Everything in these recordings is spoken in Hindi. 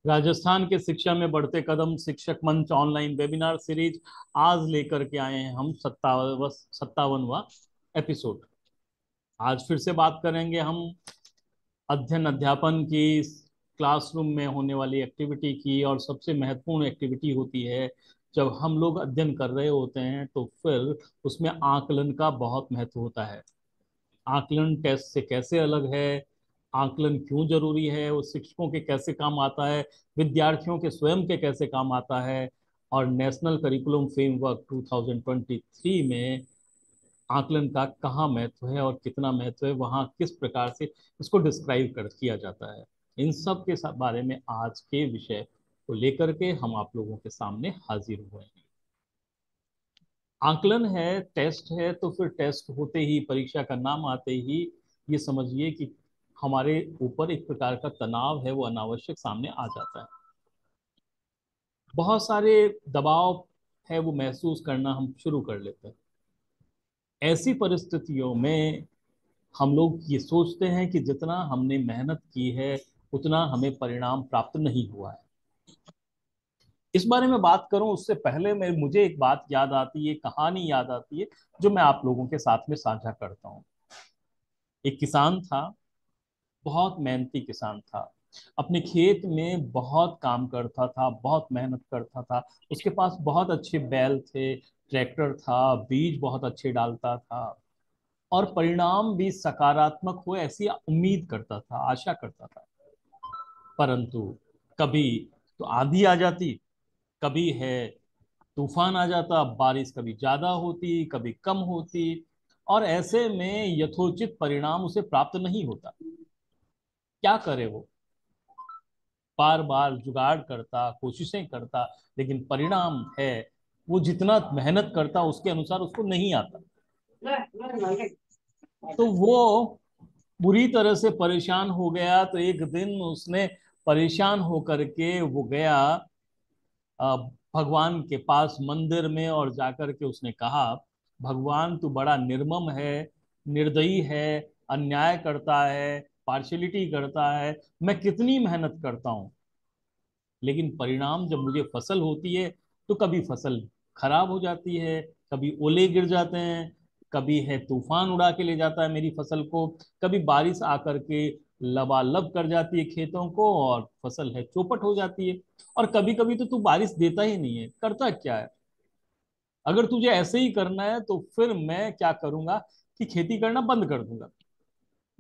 राजस्थान के शिक्षा में बढ़ते कदम शिक्षक मंच ऑनलाइन वेबिनार सीरीज आज लेकर के आए हैं हम 57वां एपिसोड। आज फिर से बात करेंगे हम अध्ययन अध्यापन की, क्लासरूम में होने वाली एक्टिविटी की। और सबसे महत्वपूर्ण एक्टिविटी होती है जब हम लोग अध्ययन कर रहे होते हैं तो फिर उसमें आकलन का बहुत महत्व होता है। आकलन टेस्ट से कैसे अलग है, आकलन क्यों जरूरी है, वो शिक्षकों के कैसे काम आता है, विद्यार्थियों के स्वयं के कैसे काम आता है। और नेशनल करिकुलम फ्रेमवर्क 2023 में आकलन का कहाँ महत्व है और कितना महत्व है, वहाँ किस प्रकार से इसको डिस्क्राइब कर किया जाता है, इन सब के बारे में आज के विषय को लेकर के हम आप लोगों के सामने हाजिर हुए हैं। आकलन है, टेस्ट है, तो फिर टेस्ट होते ही, परीक्षा का नाम आते ही ये समझिए कि हमारे ऊपर एक प्रकार का तनाव है वो अनावश्यक सामने आ जाता है। बहुत सारे दबाव है वो महसूस करना हम शुरू कर लेते हैं। ऐसी परिस्थितियों में हम लोग ये सोचते हैं कि जितना हमने मेहनत की है उतना हमें परिणाम प्राप्त नहीं हुआ है। इस बारे में बात करूं उससे पहले मैं मुझे एक बात याद आती है, कहानी याद आती है जो मैं आप लोगों के साथ में साझा करता हूं। एक किसान था, बहुत मेहनती किसान था। अपने खेत में बहुत काम करता था, बहुत मेहनत करता था। उसके पास बहुत अच्छे बैल थे, ट्रैक्टर था, बीज बहुत अच्छे डालता था और परिणाम भी सकारात्मक हो ऐसी उम्मीद करता था, आशा करता था। परंतु कभी तो आंधी आ जाती, कभी है तूफान आ जाता, बारिश कभी ज्यादा होती कभी कम होती, और ऐसे में यथोचित परिणाम उसे प्राप्त नहीं होता। क्या करे वो? बार बार जुगाड़ करता, कोशिशें करता, लेकिन परिणाम है वो जितना मेहनत करता उसके अनुसार उसको नहीं आता। तो वो बुरी तरह से परेशान हो गया। तो एक दिन उसने परेशान होकर के वो गया अ, भगवान के पास मंदिर में, और जाकर के उसने कहा, भगवान तू बड़ा निर्मम है, निर्दयी है, अन्याय करता है, पार्शलिटी करता है। मैं कितनी मेहनत करता हूँ, लेकिन परिणाम जब मुझे फसल होती है तो कभी फसल खराब हो जाती है, कभी ओले गिर जाते हैं, कभी है तूफान उड़ा के ले जाता है मेरी फसल को, कभी बारिश आकर के लबालब कर जाती है खेतों को और फसल है चौपट हो जाती है। और कभी कभी तो तू बारिश देता ही नहीं है, करता क्या है? अगर तुझे ऐसे ही करना है तो फिर मैं क्या करूंगा कि खेती करना बंद कर दूंगा।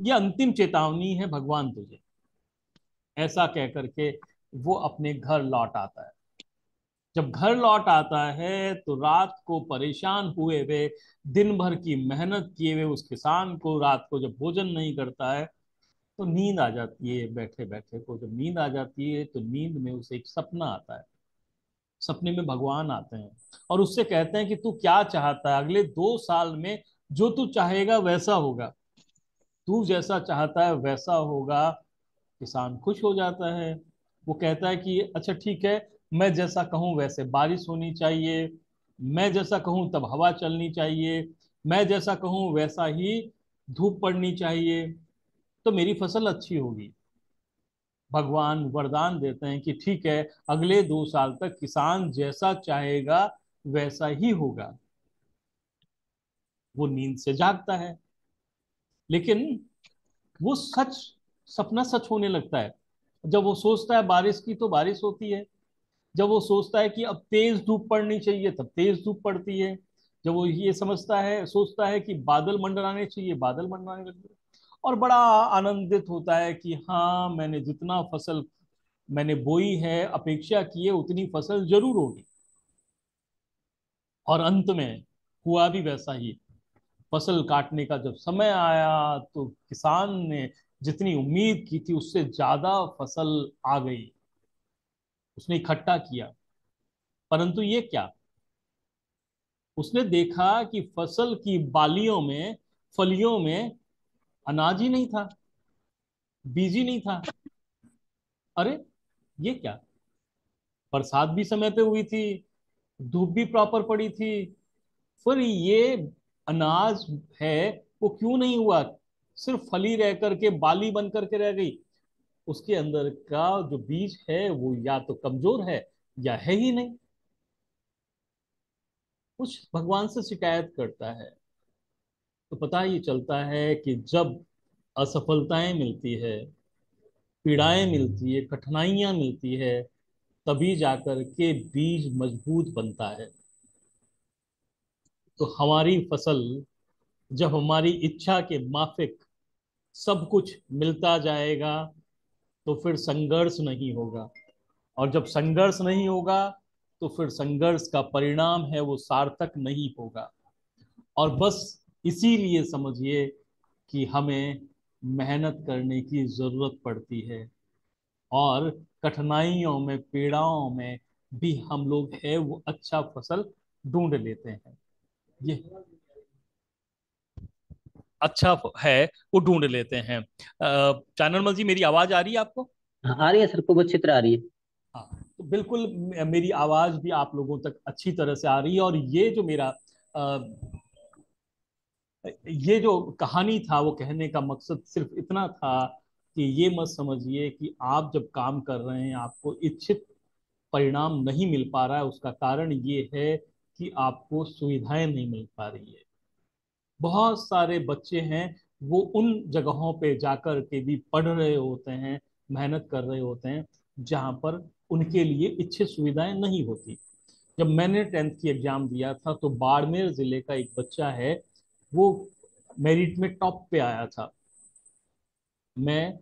ये अंतिम चेतावनी है भगवान तुझे। ऐसा कह करके वो अपने घर लौट आता है। जब घर लौट आता है तो रात को परेशान हुए हुए, दिन भर की मेहनत किए हुए उस किसान को रात को जब भोजन नहीं करता है तो नींद आ जाती है। बैठे बैठे को जब नींद आ जाती है तो नींद में उसे एक सपना आता है। सपने में भगवान आते हैं और उससे कहते हैं कि तू क्या चाहता है, अगले 2 साल में जो तू चाहेगा वैसा होगा, तू जैसा चाहता है वैसा होगा। किसान खुश हो जाता है। वो कहता है कि अच्छा ठीक है, मैं जैसा कहूँ वैसे बारिश होनी चाहिए, मैं जैसा कहूँ तब हवा चलनी चाहिए, मैं जैसा कहूँ वैसा ही धूप पड़नी चाहिए, तो मेरी फसल अच्छी होगी। भगवान वरदान देते हैं कि ठीक है, अगले 2 साल तक किसान जैसा चाहेगा वैसा ही होगा। वो नींद से जागता है, लेकिन वो सच, सपना सच होने लगता है। जब वो सोचता है बारिश की तो बारिश होती है, जब वो सोचता है कि अब तेज धूप पड़नी चाहिए तब तेज धूप पड़ती है, जब वो ये समझता है सोचता है कि बादल मंडराने चाहिए बादल मंडराने लगते हैं। और बड़ा आनंदित होता है कि हाँ, मैंने जितना फसल मैंने बोई है, अपेक्षा की है उतनी फसल जरूर होगी। और अंत में हुआ भी वैसा ही। फसल काटने का जब समय आया तो किसान ने जितनी उम्मीद की थी उससे ज्यादा फसल आ गई, उसने इकट्ठा किया। परंतु ये क्या, उसने देखा कि फसल की बालियों में, फलियों में अनाज ही नहीं था, बीज ही नहीं था। अरे ये क्या, बरसात भी समय पे हुई थी, धूप भी प्रॉपर पड़ी थी, फिर ये अनाज है वो क्यों नहीं हुआ, सिर्फ फली रह करके बाली बन करके रह गई। उसके अंदर का जो बीज है वो या तो कमजोर है या है ही नहीं। कुछ भगवान से शिकायत करता है। तो पता ये चलता है कि जब असफलताएं मिलती है, पीड़ाएं मिलती है, कठिनाइयां मिलती है, तभी जाकर के बीज मजबूत बनता है। तो हमारी फसल जब हमारी इच्छा के माफिक सब कुछ मिलता जाएगा, तो फिर संघर्ष नहीं होगा। और जब संघर्ष नहीं होगा, तो फिर संघर्ष का परिणाम है वो सार्थक नहीं होगा। और बस इसीलिए समझिए कि हमें मेहनत करने की जरूरत पड़ती है। और कठिनाइयों में, पीड़ाओं में भी हम लोग है वो अच्छा फसल ढूंढ लेते हैं। ये अच्छा है वो ढूंढ लेते हैं। चाननमल जी, मेरी आवाज आ रही है आपको? हाँ, आ रही है सर, खूब अच्छी तरह आ रही है। हाँ, तो बिल्कुल मेरी आवाज भी आप लोगों तक अच्छी तरह से आ रही है। और ये जो मेरा अ, ये जो कहानी था, वो कहने का मकसद सिर्फ इतना था कि ये मत समझिए कि आप जब काम कर रहे हैं आपको इच्छित परिणाम नहीं मिल पा रहा है। उसका कारण ये है कि आपको सुविधाएं नहीं मिल पा रही है। बहुत सारे बच्चे हैं वो उन जगहों पे जाकर के भी पढ़ रहे होते हैं, मेहनत कर रहे होते हैं, जहां पर उनके लिए इच्छित सुविधाएं नहीं होती। जब मैंने 10th की एग्जाम दिया था तो बाड़मेर जिले का एक बच्चा है, वो मेरिट में टॉप पे आया था। मैं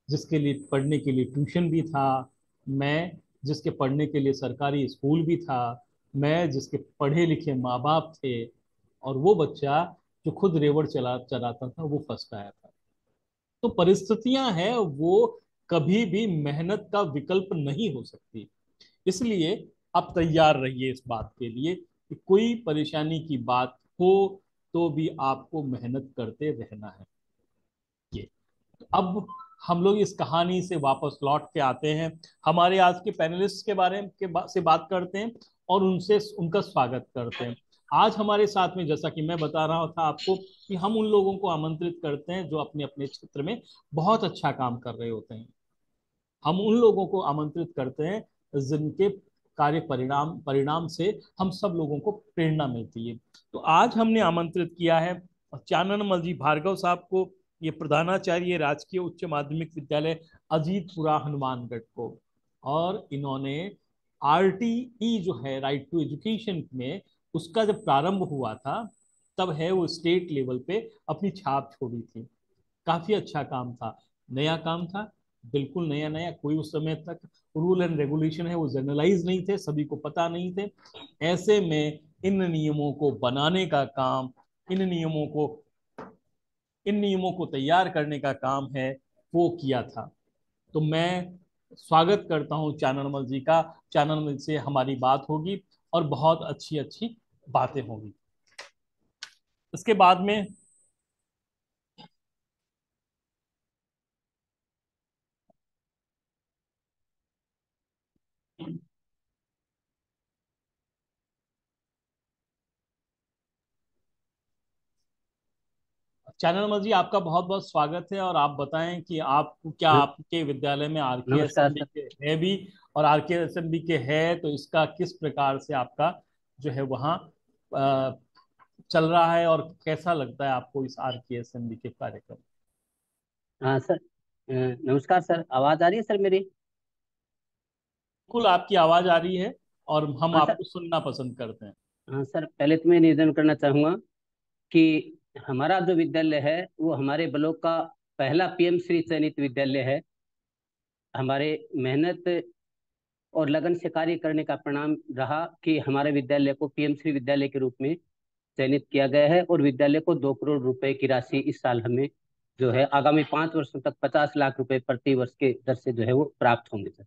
जिसके लिए पढ़ने के लिए ट्यूशन भी था, मैं जिसके पढ़ने के लिए सरकारी स्कूल भी था, मैं जिसके पढ़े लिखे माँ बाप थे, और वो बच्चा जो खुद रेवड़ चलाता था वो फर्स्ट आया था। तो परिस्थितियां हैं वो कभी भी मेहनत का विकल्प नहीं हो सकती। इसलिए आप तैयार रहिए इस बात के लिए कि कोई परेशानी की बात हो तो भी आपको मेहनत करते रहना है। ये अब हम लोग इस कहानी से वापस लौट के आते हैं, हमारे आज के पैनलिस्ट के बारे में से बात करते हैं और उनसे उनका स्वागत करते हैं। आज हमारे साथ में, जैसा कि मैं बता रहा था आपको, कि हम उन लोगों को आमंत्रित करते हैं जो अपने अपने क्षेत्र में बहुत अच्छा काम कर रहे होते हैं। हम उन लोगों को आमंत्रित करते हैं जिनके कार्य परिणाम परिणाम से हम सब लोगों को प्रेरणा मिलती है। तो आज हमने आमंत्रित किया है चाननमल जी भार्गव साहब को। ये प्रधानाचार्य राजकीय उच्च माध्यमिक विद्यालय अजीतपुरा हनुमानगढ़ को। और इन्होंने आरटीई जो है, राइट टू एजुकेशन में, उसका जब प्रारंभ हुआ था, तब है वो स्टेट लेवल पे अपनी छाप छोड़ी थी। काफी अच्छा काम था, नया काम था, बिल्कुल नया नया। कोई उस समय तक रूल एंड रेगुलेशन है वो जनरलाइज नहीं थे, सभी को पता नहीं थे। ऐसे में इन नियमों को बनाने का काम, इन नियमों को इन नियमों को तैयार करने का काम है वो किया था। तो मैं स्वागत करता हूं चाननमल जी का। चाननमल से हमारी बात होगी और बहुत अच्छी अच्छी बातें होंगी। इसके बाद में चैनल जी, आपका बहुत बहुत स्वागत है। और आप बताएं कि आपको क्या, हाँ, आपके विद्यालय में आरके नमस्कार असेंबली सर। के है भी, और आरके असेंबली के है तो इसका किस प्रकार से आपका जो है वहाँ अ, चल रहा है, और कैसा लगता है आपको इस आरके असेंबली के कार्यक्रम? हाँ सर, नमस्कार सर, आवाज़ आ रही है सर मेरी? बिल्कुल आपकी आवाज आ रही है और हम हाँ सर। आपको सुनना पसंद करते हैं। हाँ सर, पहले तो मैं निवेदन करना चाहूँगा कि हमारा जो विद्यालय है वो हमारे ब्लॉक का पहला पीएम श्री चयनित विद्यालय है। हमारे मेहनत और लगन से कार्य करने का परिणाम रहा कि हमारे विद्यालय को पीएम श्री विद्यालय के रूप में चयनित किया गया है, और विद्यालय को 2 करोड़ रुपए की राशि इस साल हमें जो है आगामी 5 वर्षों तक 50 लाख रुपए प्रति वर्ष के दर से जो है वो प्राप्त होंगे सर।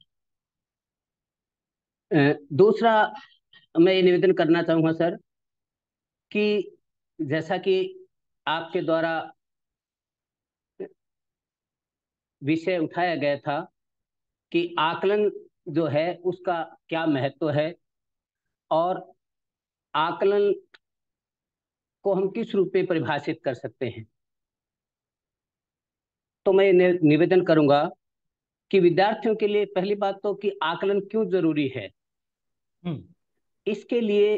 दूसरा, मैं ये निवेदन करना चाहूंगा सर कि जैसा कि आपके द्वारा विषय उठाया गया था कि आकलन जो है उसका क्या महत्व है, और आकलन को हम किस रूप में परिभाषित कर सकते हैं, तो मैं निवेदन करूंगा कि विद्यार्थियों के लिए पहली बात तो कि आकलन क्यों जरूरी है। हम्म। इसके लिए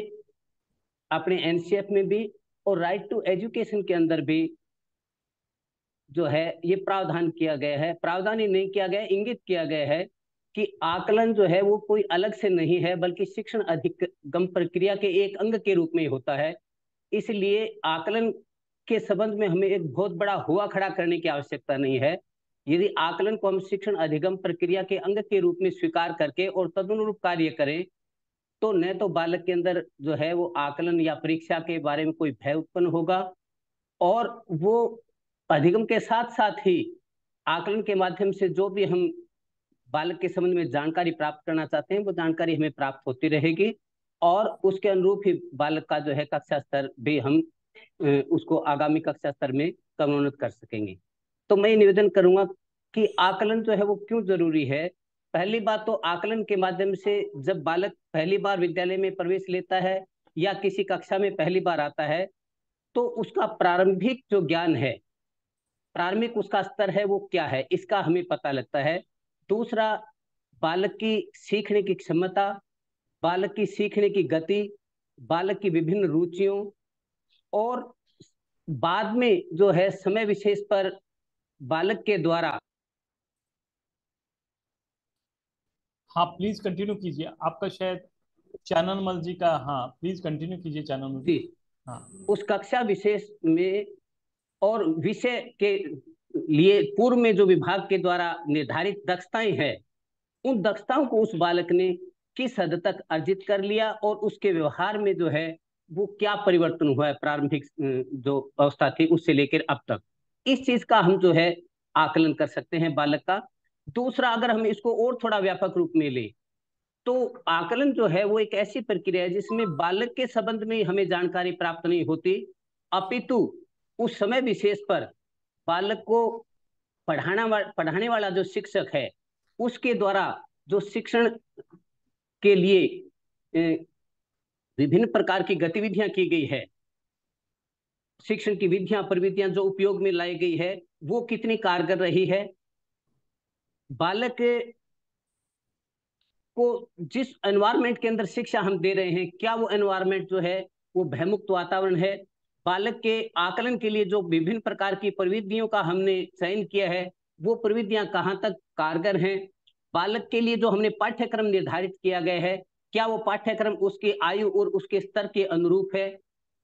अपने एनसीएफ में भी और राइट टू एजुकेशन के अंदर भी जो है ये प्रावधान किया गया है, प्रावधान ही नहीं किया गया, इंगित किया गया है कि आकलन जो है वो कोई अलग से नहीं है, बल्कि शिक्षण अधिगम प्रक्रिया के एक अंग के रूप में होता है। इसलिए आकलन के संबंध में हमें एक बहुत बड़ा हुआ खड़ा करने की आवश्यकता नहीं है। यदि आकलन को हम शिक्षण अधिगम प्रक्रिया के अंग के रूप में स्वीकार करके और तदनुरूप कार्य करें, तो न तो बालक के अंदर जो है वो आकलन या परीक्षा के बारे में कोई भय उत्पन्न होगा, और वो अधिगम के साथ साथ ही आकलन के माध्यम से जो भी हम बालक के संबंध में जानकारी प्राप्त करना चाहते हैं वो जानकारी हमें प्राप्त होती रहेगी, और उसके अनुरूप ही बालक का जो है कक्षा स्तर भी हम उसको आगामी कक्षा स्तर में क्रमोन्नत कर सकेंगे। तो मैं निवेदन करूंगा कि आकलन जो है वो क्यों जरूरी है। पहली बात तो आकलन के माध्यम से जब बालक पहली बार विद्यालय में प्रवेश लेता है या किसी कक्षा में पहली बार आता है, तो उसका प्रारंभिक जो ज्ञान है, प्रारंभिक उसका स्तर है वो क्या है, इसका हमें पता लगता है। दूसरा, बालक की सीखने की क्षमता, बालक की सीखने की गति, बालक की विभिन्न रुचियों, और बाद में जो है समय विशेष पर बालक के द्वारा। हाँ प्लीज कंटिन्यू कीजिए, आपका शायद चैनल मल जी का, हाँ प्लीज कंटिन्यू कीजिए चैनल मल जी। जी, हाँ। उस कक्षा विशेष में और विषय के लिए पूर्व में जो विभाग के द्वारा निर्धारित दक्षताएं हैं, उन दक्षताओं को उस बालक ने किस हद तक अर्जित कर लिया, और उसके व्यवहार में जो है वो क्या परिवर्तन हुआ है प्रारंभिक जो अवस्था थी उससे लेकर अब तक, इस चीज का हम जो है आकलन कर सकते हैं बालक का। दूसरा, अगर हम इसको और थोड़ा व्यापक रूप में ले, तो आकलन जो है वो एक ऐसी प्रक्रिया है जिसमें बालक के संबंध में हमें जानकारी प्राप्त नहीं होती, अपितु उस समय विशेष पर बालक को पढ़ाने वाला जो शिक्षक है उसके द्वारा जो शिक्षण के लिए विभिन्न प्रकार की गतिविधियां की गई है, शिक्षण की विधियां प्रविधियां जो उपयोग में लाई गई है वो कितनी कारगर रही है, बालक को जिस एनवायरमेंट के अंदर शिक्षा हम दे रहे हैं क्या वो एनवायरमेंट जो है वो भयमुक्त वातावरण है, बालक के आकलन के लिए जो विभिन्न प्रकार की प्रविधियों का हमने चयन किया है वो प्रविधियां कहाँ तक कारगर हैं, बालक के लिए जो हमने पाठ्यक्रम निर्धारित किया गया है क्या वो पाठ्यक्रम उसकी आयु और उसके स्तर के अनुरूप है।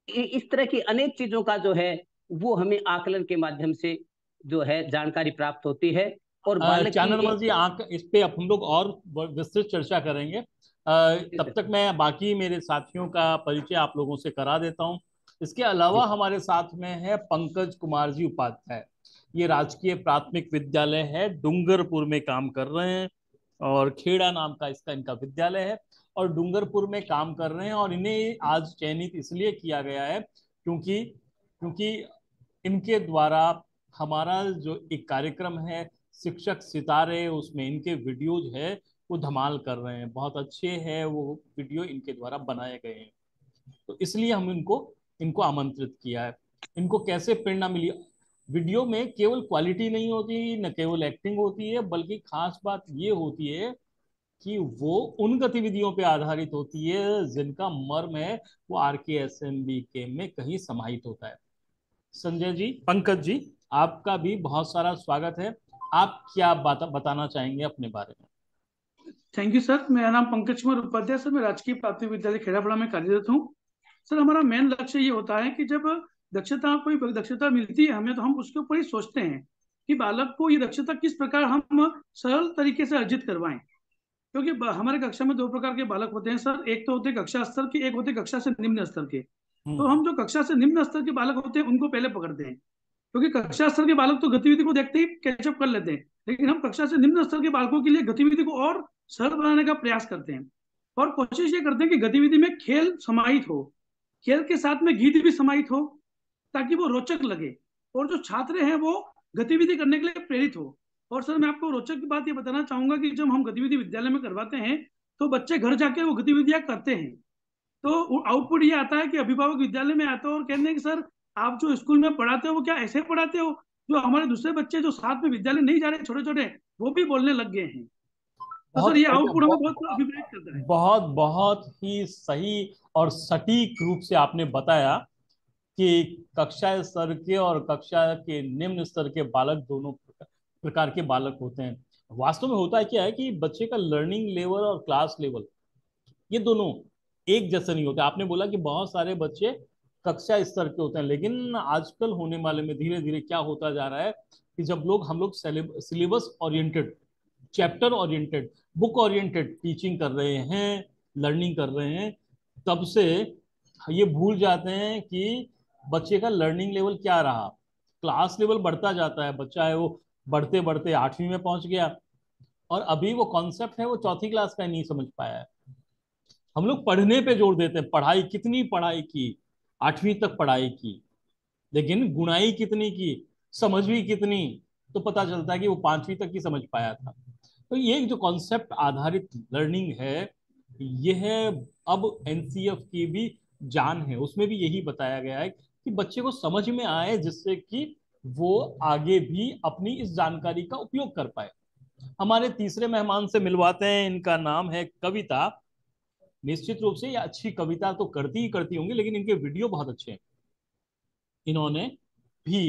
इस तरह की अनेक चीजों का जो है वो हमें आकलन के माध्यम से जो है जानकारी प्राप्त होती है। और बालक की चैनल एक जी आंख इस पे अब हम लोग और विस्तृत चर्चा करेंगे। तब तक मैं बाकी मेरे साथियों का परिचय आप लोगों से करा देता हूं। इसके अलावा हमारे साथ में है पंकज कुमार जी उपाध्याय। ये राजकीय प्राथमिक विद्यालय है, डूंगरपुर में काम कर रहे हैं, और खेड़ा नाम का इसका इनका विद्यालय है, और डूंगरपुर में काम कर रहे हैं। और इन्हें आज चयनित इसलिए किया गया है क्योंकि क्योंकि इनके द्वारा हमारा जो एक कार्यक्रम है शिक्षक सितारे, उसमें इनके वीडियोज है वो धमाल कर रहे हैं, बहुत अच्छे हैं वो वीडियो इनके द्वारा बनाए गए हैं। तो इसलिए हम इनको इनको आमंत्रित किया है। इनको कैसे प्रेरणा मिली? वीडियो में केवल क्वालिटी नहीं होती, न केवल एक्टिंग होती है, बल्कि खास बात ये होती है कि वो उन गतिविधियों पे आधारित होती है जिनका मर्म है वो RKSMB के में कहीं समाहित होता है। संजय जी, पंकज जी, आपका भी बहुत सारा स्वागत है। आप क्या बताना चाहेंगे अपने बारे में? Thank you sir. मेरा नाम पंकज कुमार उपाध्याय सर, मैं राजकीय प्राथमिक विद्यालय खेड़ापड़ा में कार्यरत हूँ। सर हमारा मेन लक्ष्य ये होता है कि जब कोई दक्षता मिलती है हमें, तो हम उसके ऊपर ही सोचते हैं कि बालक को ये दक्षता किस प्रकार हम सरल तरीके से अर्जित करवाएं। क्योंकि हमारे कक्षा में दो प्रकार के बालक होते हैं सर, एक तो होते हैं कक्षा स्तर के, एक होते हैं कक्षा से निम्न स्तर के। तो हम जो कक्षा से निम्न स्तर के बालक होते हैं उनको पहले पकड़ते हैं, क्योंकि कक्षा स्तर के बालक तो गतिविधि को देखते ही कैचअप कर लेते हैं, लेकिन हम कक्षा से निम्न स्तर के बालकों के लिए गतिविधि को और सरल बनाने का प्रयास करते हैं। और कोशिश ये करते हैं कि गतिविधि में खेल समाहित हो, खेल के साथ में गीत भी समाहित हो, ताकि वो रोचक लगे और जो छात्र हैं वो गतिविधि करने के लिए प्रेरित हो। और सर मैं आपको रोचक बात ये बताना चाहूंगा कि जब हम गतिविधि विद्यालय में करवाते हैं तो बच्चे घर जाके वो गतिविधियां करते हैं, तो आउटपुट ये आता है कि अभिभावक विद्यालय में आते हो और कहते हैं कि सर आप जो स्कूल में पढ़ाते हो वो क्या ऐसे पढ़ाते हो, जो हमारे दूसरे बच्चे जो साथ में विद्यालय नहीं जा रहे छोटे छोटे, वो भी बोलने लग गए हैं। तो सर बहुत ये आउटपुट हमें बहुत अभिप्रेत करता है। बहुत बहुत ही सही और सटीक रूप से आपने बताया कि कक्षा स्तर के और कक्षा के निम्न स्तर के बालक दोनों प्रकार के बालक होते हैं। वास्तव में होता है क्या है कि बच्चे का लर्निंग लेवल और क्लास लेवल ये दोनों एक जैसे नहीं होते। आपने बोला कि बहुत सारे बच्चे कक्षा स्तर के होते हैं, लेकिन आजकल होने वाले में धीरे धीरे क्या होता जा रहा है कि जब हम लोग syllabus oriented, chapter oriented, book oriented teaching कर रहे हैं, लर्निंग कर रहे हैं, तब से ये भूल जाते हैं कि बच्चे का लर्निंग लेवल क्या रहा। क्लास लेवल बढ़ता जाता है, बच्चा है वो बढ़ते बढ़ते 8वीं में पहुंच गया और अभी वो कॉन्सेप्ट है वो चौथी क्लास का ही नहीं समझ पाया है। हम लोग पढ़ने पे जोर देते हैं, पढ़ाई कितनी पढ़ाई की, 8वीं तक पढ़ाई की, लेकिन गुणाई कितनी की, समझ भी कितनी, तो पता चलता है कि वो 5वीं तक ही समझ पाया था। तो ये जो कॉन्सेप्ट आधारित लर्निंग है, यह अब एनसीएफ की भी जान है। उसमें भी यही बताया गया है कि बच्चे को समझ में आए, जिससे कि वो आगे भी अपनी इस जानकारी का उपयोग कर पाए। हमारे तीसरे मेहमान से मिलवाते हैं, इनका नाम है कविता। निश्चित रूप से ये अच्छी कविता तो करती ही करती होंगी, लेकिन इनके वीडियो बहुत अच्छे हैं। इन्होंने भी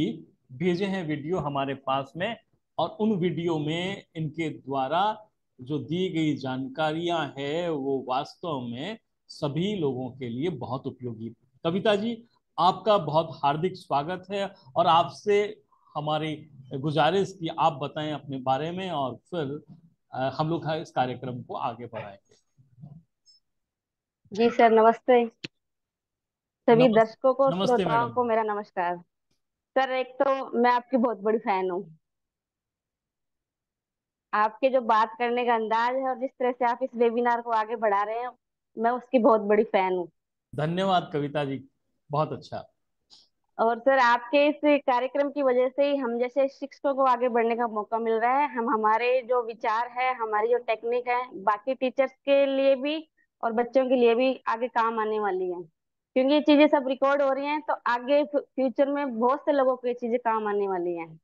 भेजे हैं वीडियो हमारे पास में, और उन वीडियो में इनके द्वारा जो दी गई जानकारियां हैं वो वास्तव में सभी लोगों के लिए बहुत उपयोगी। कविता जी, आपका बहुत हार्दिक स्वागत है, और आपसे हमारी गुजारिश कि आप बताएं अपने बारे में, और फिर हम लोग इस कार्यक्रम को आगे बढ़ाएंगे। जी सर, नमस्ते। सभी नमस्ते। दर्शकों को, नमस्ते श्रोताओं मैडम। को मेरा नमस्कार। सर, एक तो मैं आपकी बहुत बड़ी फैन हूँ। आपके जो बात करने का अंदाज है और जिस तरह से आप इस वेबिनार को आगे बढ़ा रहे हैं, मैं उसकी बहुत बड़ी फैन हूँ। धन्यवाद कविता जी, बहुत अच्छा। और सर, आपके इस कार्यक्रम की वजह से ही हम जैसे शिक्षकों को आगे बढ़ने का मौका मिल रहा है। हम हमारे जो विचार है, हमारी जो टेक्निक है, बाकी टीचर्स के लिए भी और बच्चों के लिए भी आगे काम आने वाली है। क्योंकि ये चीजें सब रिकॉर्ड हो रही हैं, तो आगे फ्यूचर में बहुत से लोगों को ये चीजें काम आने वाली हैं।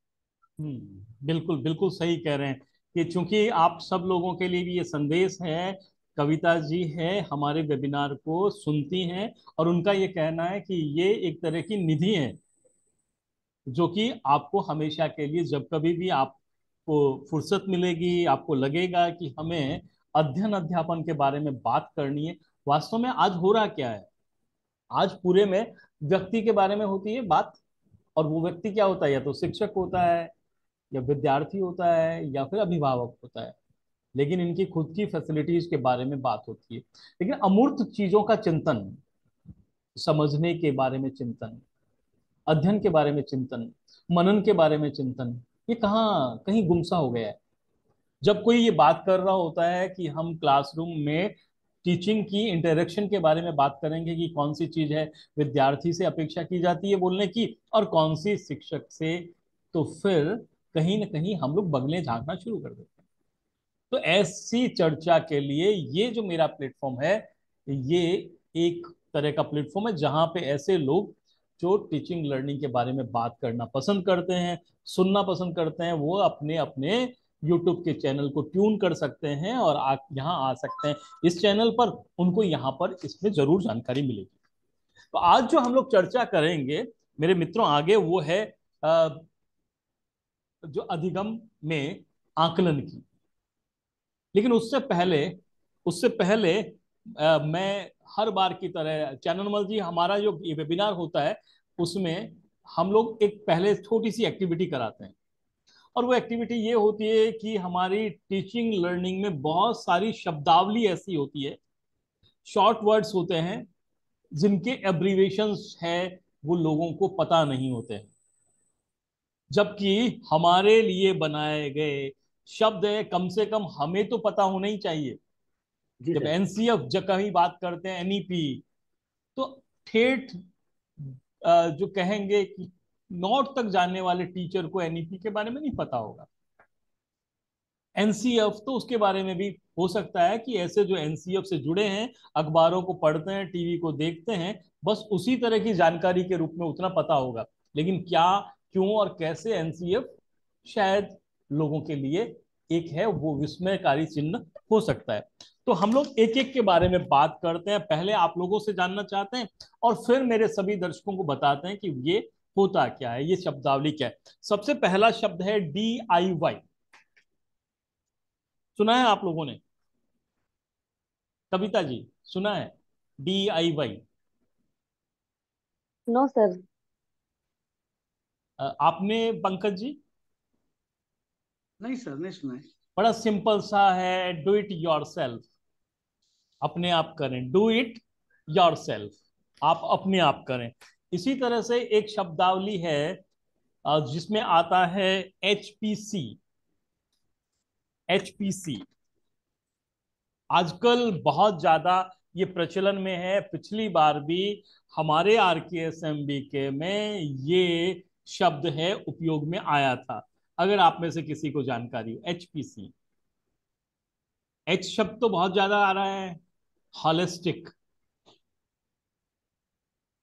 बिल्कुल बिल्कुल सही कह रहे हैं कि चूंकि आप सब लोगों के लिए भी ये संदेश है, कविता जी है हमारे वेबिनार को सुनती हैं, और उनका ये कहना है कि ये एक तरह की निधि है, जो कि आपको हमेशा के लिए जब कभी भी आपको फुर्सत मिलेगी, आपको लगेगा कि हमें अध्ययन अध्यापन के बारे में बात करनी है। वास्तव में आज हो रहा क्या है, आज पूरे में व्यक्ति के बारे में होती है बात, और वो व्यक्ति क्या होता है, या तो शिक्षक होता है, या विद्यार्थी होता है, या फिर अभिभावक होता है, लेकिन इनकी खुद की फैसिलिटीज के बारे में बात होती है। लेकिन अमूर्त चीजों का चिंतन, समझने के बारे में चिंतन, अध्ययन के बारे में चिंतन, मनन के बारे में चिंतन, ये कहाँ कहीं गुमसा हो गया है। जब कोई ये बात कर रहा होता है कि हम क्लासरूम में टीचिंग की इंटरेक्शन के बारे में बात करेंगे कि कौन सी चीज है विद्यार्थी से अपेक्षा की जाती है बोलने की, और कौन सी शिक्षक से, तो फिर कहीं ना कहीं हम लोग बगलें झांकना शुरू कर देते हैं। तो ऐसी चर्चा के लिए ये जो मेरा प्लेटफॉर्म है, ये एक तरह का प्लेटफॉर्म है जहां पे ऐसे लोग जो टीचिंग लर्निंग के बारे में बात करना पसंद करते हैं, सुनना पसंद करते हैं, वो अपने अपने यूट्यूब के चैनल को ट्यून कर सकते हैं और यहाँ आ सकते हैं इस चैनल पर। उनको यहाँ पर इसमें जरूर जानकारी मिलेगी। तो आज जो हम लोग चर्चा करेंगे मेरे मित्रों आगे, वो है जो अधिगम में आकलन की। लेकिन उससे पहले मैं हर बार की तरह, चैननमल जी, हमारा जो ये वेबिनार होता है उसमें हम लोग एक पहले छोटी सी एक्टिविटी कराते हैं, और वो एक्टिविटी ये होती है कि हमारी टीचिंग लर्निंग में बहुत सारी शब्दावली ऐसी होती है, शॉर्ट वर्ड्स होते हैं जिनके एब्रीवेशंस है वो लोगों को पता नहीं होते हैं, जबकि हमारे लिए बनाए गए शब्द है, कम से कम हमें तो पता होना ही चाहिए। जी जब सर। एनसीएफ जब कहीं बात करते हैं, एनईपी, तो ठेठ जो कहेंगे कि नॉर्थ तक जाने वाले टीचर को एनईपी के बारे में नहीं पता होगा। एनसीएफ तो उसके बारे में भी हो सकता है कि ऐसे जो एनसीएफ से जुड़े हैं, अखबारों को पढ़ते हैं, टीवी को देखते हैं, बस उसी तरह की जानकारी के रूप में उतना पता होगा। लेकिन क्या क्यों और कैसे एनसीएफ शायद लोगों के लिए एक है वो विस्मयकारी चिन्ह हो सकता है। तो हम लोग एक एक के बारे में बात करते हैं। पहले आप लोगों से जानना चाहते हैं और फिर मेरे सभी दर्शकों को बताते हैं कि ये होता क्या है, ये शब्दावली क्या है। सबसे पहला शब्द है DIY। सुना है आप लोगों ने? कविता जी, सुना है DIY? No sir. आपने पंकज जी? नहीं सर, नहीं सुना है। बड़ा सिंपल सा है, डू इट योर सेल्फ। अपने आप करें, डू इट योर सेल्फ, आप अपने आप करें। इसी तरह से एक शब्दावली है जिसमें आता है HPC। HPC आजकल बहुत ज्यादा ये प्रचलन में है। पिछली बार भी हमारे RKSMBK में ये शब्द है उपयोग में आया था। अगर आप में से किसी को जानकारी हो, HPC। H शब्द तो बहुत ज्यादा आ रहा है, हॉलिस्टिक।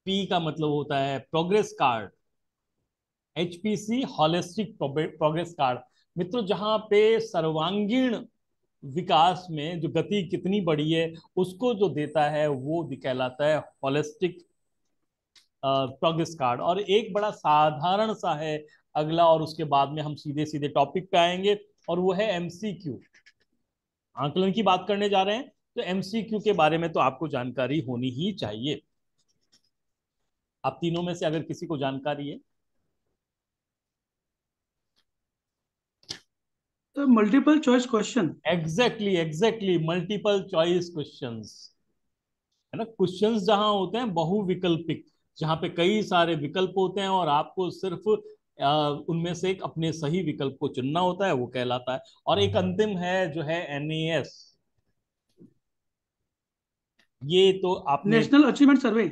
P का मतलब होता है progress card. HPC holistic progress card. मित्रों, जहां पे सर्वांगीण विकास में जो गति कितनी बड़ी है उसको जो देता है वो कहलाता है हॉलिस्टिक प्रोग्रेस कार्ड। और एक बड़ा साधारण सा है अगला, और उसके बाद में हम सीधे सीधे टॉपिक पे आएंगे, और वो है MCQ। आकलन की बात करने जा रहे हैं तो MCQ के बारे में तो आपको जानकारी होनी ही चाहिए। आप तीनों में से अगर किसी को जानकारी है? तो multiple choice question. Exactly exactly, multiple choice questions है ना। क्वेश्चंस जहां होते हैं बहुविकल्पिक, जहां पे कई सारे विकल्प होते हैं और आपको सिर्फ उनमें से एक अपने सही विकल्प को चुनना होता है, वो कहलाता है। और एक अंतिम है जो है NAS। ये तो आपने, नेशनल अचीवमेंट सर्वे।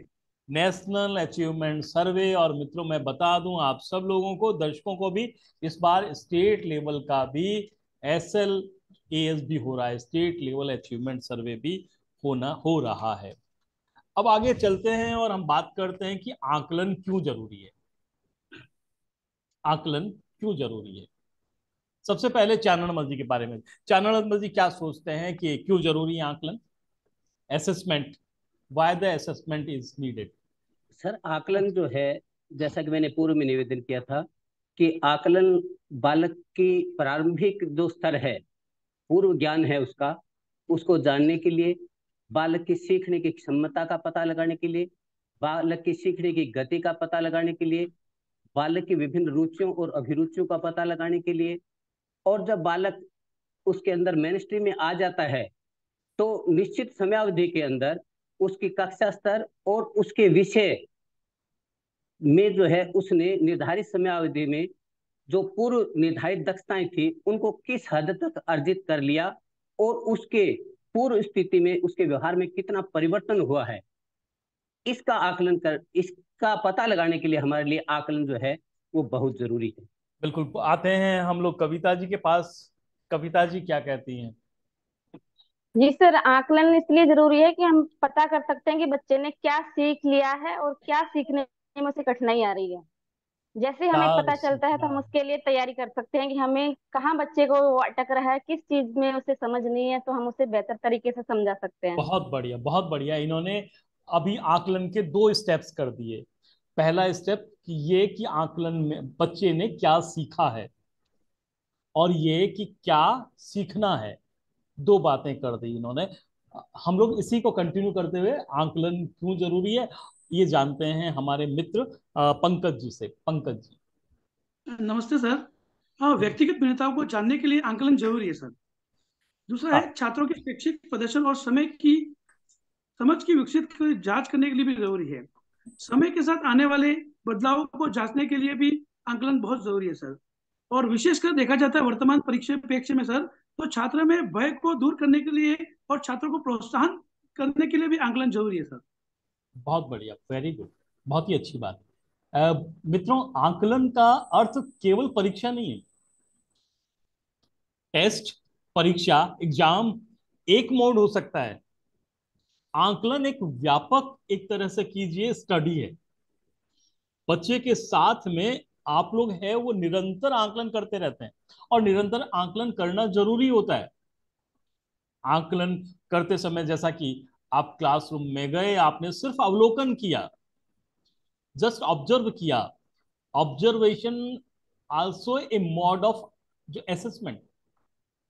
नेशनल अचीवमेंट सर्वे। और मित्रों, मैं बता दूं आप सब लोगों को, दर्शकों को भी, इस बार स्टेट लेवल का भी SLAS भी हो रहा है, स्टेट लेवल अचीवमेंट सर्वे भी हो रहा है। अब आगे चलते हैं और हम बात करते हैं कि आकलन क्यों जरूरी है। आकलन क्यों जरूरी है? सबसे पहले चाननमल जी के बारे में, चाननमल जी क्या सोचते हैं कि क्यों जरूरी है आकलन, assessment, why the assessment is needed? Sir, आकलन जो है, जैसा कि मैंने पूर्व में निवेदन किया था कि आकलन बालक की प्रारंभिक जो स्तर है, पूर्व ज्ञान है उसका, उसको जानने के लिए, बालक की सीखने की क्षमता का पता लगाने के लिए, बालक की सीखने की गति का पता लगाने के लिए, बालक की विभिन्न रुचियों और अभिरुचियों का पता लगाने के लिए, और जब बालक उसके अंदर मेन स्ट्रीम में आ जाता है तो निश्चित समयावधि के अंदर उसकी कक्षा स्तर और उसके विषय में जो है उसने निर्धारित समयावधि में जो पूर्व निर्धारित दक्षताएं थी उनको किस हद तक अर्जित कर लिया, और उसके पूर्व स्थिति में उसके व्यवहार में कितना परिवर्तन हुआ है, इसका पता लगाने के लिए हमारे लिए आकलन जो है वो बहुत जरूरी है। बिल्कुल। आते हैं हम लोग कविता जी के पास। कविता जी क्या कहती हैं? जी सर, आकलन इसलिए जरूरी है कि हम पता कर सकते हैं कि बच्चे ने क्या सीख लिया है और क्या सीखने में उसे कठिनाई आ रही है। जैसे क्या हमें पता चलता है तो सीखना हम है? उसके लिए तैयारी कर सकते हैं कि हमें कहाँ बच्चे को वो अटक रहा है, किस चीज में उसे समझ नहीं है, तो हम उसे बेहतर तरीके से समझा सकते हैं। बहुत बढ़िया, बहुत बढ़िया। इन्होंने अभी आकलन के 2 स्टेप्स कर दिए। पहला स्टेप कि ये कि आकलन में बच्चे ने क्या सीखा है, और ये कि क्या सीखना है। 2 बातें कर दी इन्होंने। हम लोग इसी को कंटिन्यू करते हुए आकलन क्यों जरूरी है ये जानते हैं हमारे मित्र पंकज जी से। पंकज जी। नमस्ते सर। हाँ, व्यक्तिगत भिन्नताओं को जानने के लिए आंकलन जरूरी है सर। दूसरा हाँ, है छात्रों के शैक्षिक प्रदर्शन और समय की समझ की विकसित जांच करने के लिए भी जरूरी है। समय के साथ आने वाले बदलावों को जांचने के लिए भी आंकलन बहुत जरूरी है सर। और विशेषकर देखा जाता है वर्तमान परीक्षा पेक्ष में सर, तो छात्र में भय को दूर करने के लिए और छात्रों को प्रोत्साहन करने के लिए भी आंकलन जरूरी है सर। बहुत बढ़िया, वेरी गुड, बहुत ही अच्छी बात। मित्रों, आकलन का अर्थ केवल परीक्षा नहीं है। टेस्ट, परीक्षा, एग्जाम एक मोड हो सकता है। आकलन एक व्यापक, एक तरह से कीजिए, स्टडी है। बच्चे के साथ में आप लोग है वो निरंतर आकलन करते रहते हैं, और निरंतर आकलन करना जरूरी होता है। आकलन करते समय जैसा कि आप क्लासरूम में गए, आपने सिर्फ अवलोकन किया, जस्ट ऑब्जर्व किया। Observation also a mode of जो असेसमेंट,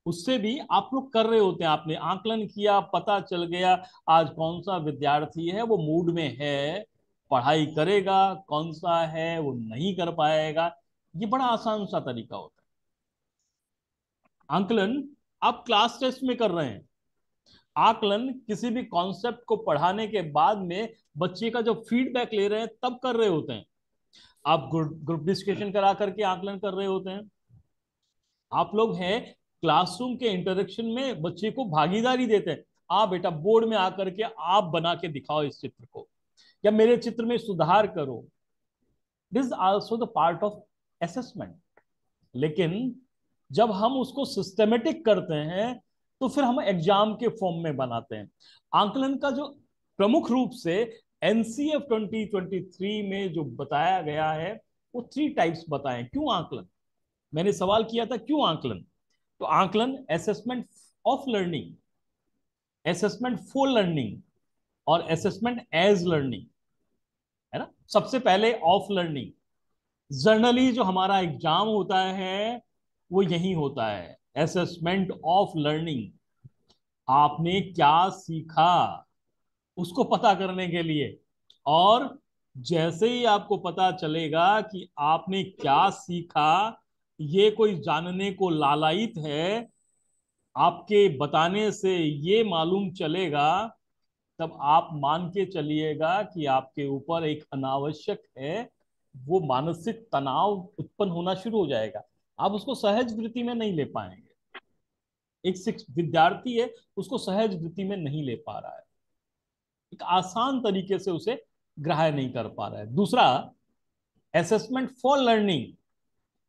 उससे भी आप लोग कर रहे होते हैं। आपने आकलन किया, पता चल गया आज कौन सा विद्यार्थी है वो मूड में है, पढ़ाई करेगा, कौन सा है वो नहीं कर पाएगा। ये बड़ा आसान सा तरीका होता है। आकलन आप क्लास टेस्ट में कर रहे हैं। आकलन किसी भी कॉन्सेप्ट को पढ़ाने के बाद में बच्चे का जो फीडबैक ले रहे हैं तब कर रहे होते हैं। आप ग्रुप डिस्कशन करा करके आकलन कर रहे होते हैं। आप लोग हैं क्लासरूम के इंटरेक्शन में बच्चे को भागीदारी देते हैं। आप बेटा बोर्ड में आकर के आप बना के दिखाओ इस चित्र को, या मेरे चित्र में सुधार करो। This is also the part of assessment. लेकिन जब हम उसको सिस्टमेटिक करते हैं तो फिर हम एग्जाम के फॉर्म में बनाते हैं। आकलन का जो प्रमुख रूप से एनसीएफ 2023 में जो बताया गया है वो 3 टाइप्स बताएं। क्यों आकलन? मैंने सवाल किया था क्यों आकलन, तो आकलन assessment of learning, assessment for learning और असेसमेंट एज लर्निंग, है ना। सबसे पहले ऑफ लर्निंग, जनरली जो हमारा एग्जाम होता है वो यही होता है, असेसमेंट ऑफ लर्निंग। आपने क्या सीखा उसको पता करने के लिए, और जैसे ही आपको पता चलेगा कि आपने क्या सीखा, ये कोई जानने को लालायित है, आपके बताने से ये मालूम चलेगा, तब आप मान के चलिएगा कि आपके ऊपर एक अनावश्यक है वो मानसिक तनाव उत्पन्न होना शुरू हो जाएगा। आप उसको सहज वृत्ति में नहीं ले पाएंगे। एक विद्यार्थी है, उसको सहज वृत्ति में नहीं ले पा रहा है, एक आसान तरीके से उसे ग्राह्य नहीं कर पा रहा है। दूसरा, असेसमेंट फॉर लर्निंग,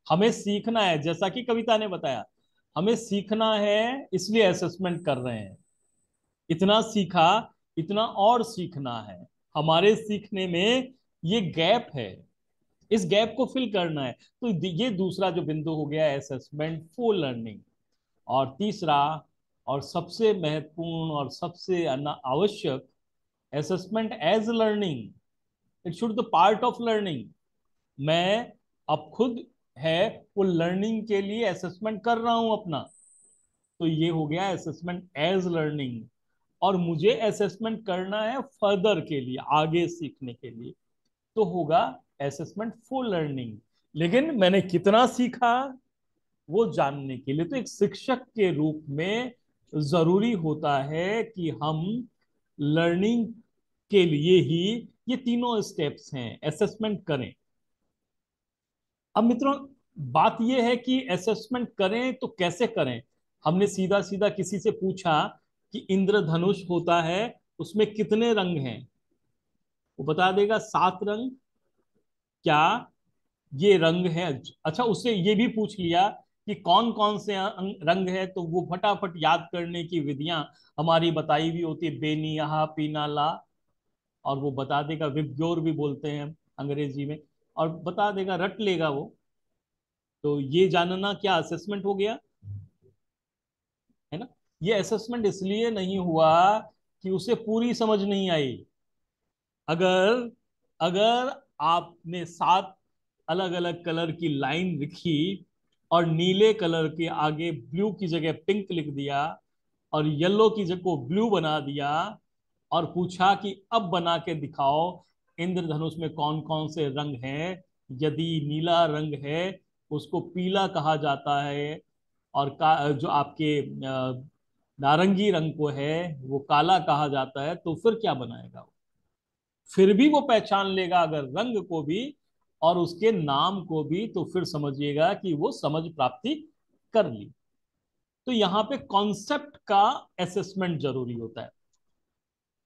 हमें सीखना है, जैसा कि कविता ने बताया, हमें सीखना है इसलिए असेसमेंट कर रहे हैं। इतना सीखा, इतना और सीखना है, हमारे सीखने में ये गैप है, इस गैप को फिल करना है। तो ये दूसरा जो बिंदु हो गया असेसमेंट फॉर लर्निंग। और तीसरा और सबसे महत्वपूर्ण और सबसे आवश्यक, assessment as learning. It should the part of learning. मैं अब खुद है वो लर्निंग के लिए असेसमेंट कर रहा हूं अपना, तो ये हो गया असेसमेंट एज लर्निंग। और मुझे असेसमेंट करना है फर्दर के लिए, आगे सीखने के लिए, तो होगा असेसमेंट फॉर लर्निंग। लेकिन मैंने कितना सीखा वो जानने के लिए, तो एक शिक्षक के रूप में जरूरी होता है कि हम लर्निंग के लिए ही ये तीनों स्टेप्स हैं असेसमेंट करें। अब मित्रों, बात यह है कि असेसमेंट करें तो कैसे करें। हमने सीधा सीधा किसी से पूछा कि इंद्रधनुष होता है, उसमें कितने रंग हैं, वो बता देगा 7 रंग। क्या ये रंग है? अच्छा, उससे ये भी पूछ लिया कि कौन कौन से रंग है, तो वो फटाफट याद करने की विधियां हमारी बताई हुई होती है, बेनी, यहाँ, पीना, ला, और वो बता देगा। विबग्योर भी बोलते हैं अंग्रेजी में, और बता देगा, रट लेगा वो। तो ये जानना क्या असेसमेंट हो गया, है ना। ये असेसमेंट इसलिए नहीं हुआ कि उसे पूरी समझ नहीं आई। अगर अगर आपने 7 अलग अलग कलर की लाइन लिखी और नीले कलर के आगे ब्लू की जगह पिंक लिख दिया और येलो की जगह को ब्लू बना दिया और पूछा कि अब बना के दिखाओ इंद्रधनुष में कौन कौन से रंग हैं, यदि नीला रंग है उसको पीला कहा जाता है, और जो आपके नारंगी रंग को है वो काला कहा जाता है, तो फिर क्या बनाएगा वो? फिर भी वो पहचान लेगा अगर रंग को भी और उसके नाम को भी, तो फिर समझिएगा कि वो समझ प्राप्ति कर ली। तो यहाँ पे कॉन्सेप्ट का असेसमेंट जरूरी होता है।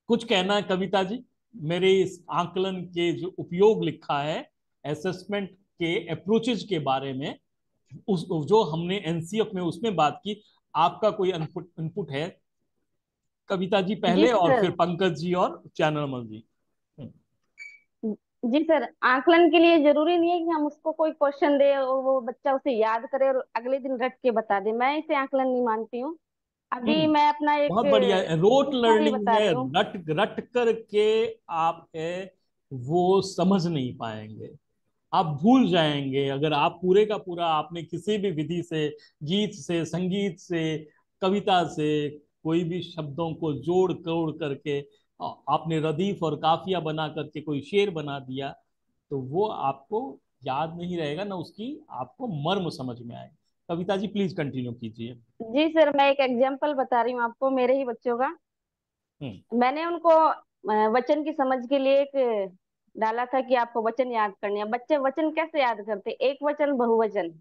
कुछ कहना है कविता जी मेरे इस आकलन के जो उपयोग लिखा है असेसमेंट के अप्रोचेज के बारे में, उस जो हमने एनसीएफ में उसमें बात की, आपका कोई इनपुट इनपुट है? कविता जी जी पहले और सर। फिर पंकज जी और चैनलमल जी। जी सर, आकलन के लिए जरूरी नहीं है कि हम उसको कोई क्वेश्चन दे और वो बच्चा उसे याद करे और अगले दिन रट के बता दे। मैं इसे आकलन नहीं मानती हूँ। अभी हम्म। मैं अपना एक बहुत बढ़िया। रोट उदाहरण लर्निंग बता है, रही हूँ। रट रट करके आप है वो समझ नहीं पाएंगे, आप भूल जाएंगे। अगर आप पूरे का पूरा आपने किसी भी विधि से, गीत से, संगीत से, कविता से कोई भी शब्दों को जोड़ तोड़ करके आपने रदीफ और काफिया बना करके कोई शेर बना दिया, तो वो आपको याद नहीं रहेगा ना, उसकी आपको मर्म समझ में आए। कविता जी प्लीज कंटिन्यू कीजिए। जी सर, मैं एक एग्जांपल बता रही हूँ आपको, मेरे ही बच्चों का। हम्म। मैंने उनको वचन की समझ के लिए एक डाला था कि आपको वचन याद करने हैं। बच्चे वचन कैसे याद करते, एक वचन बहुवचन।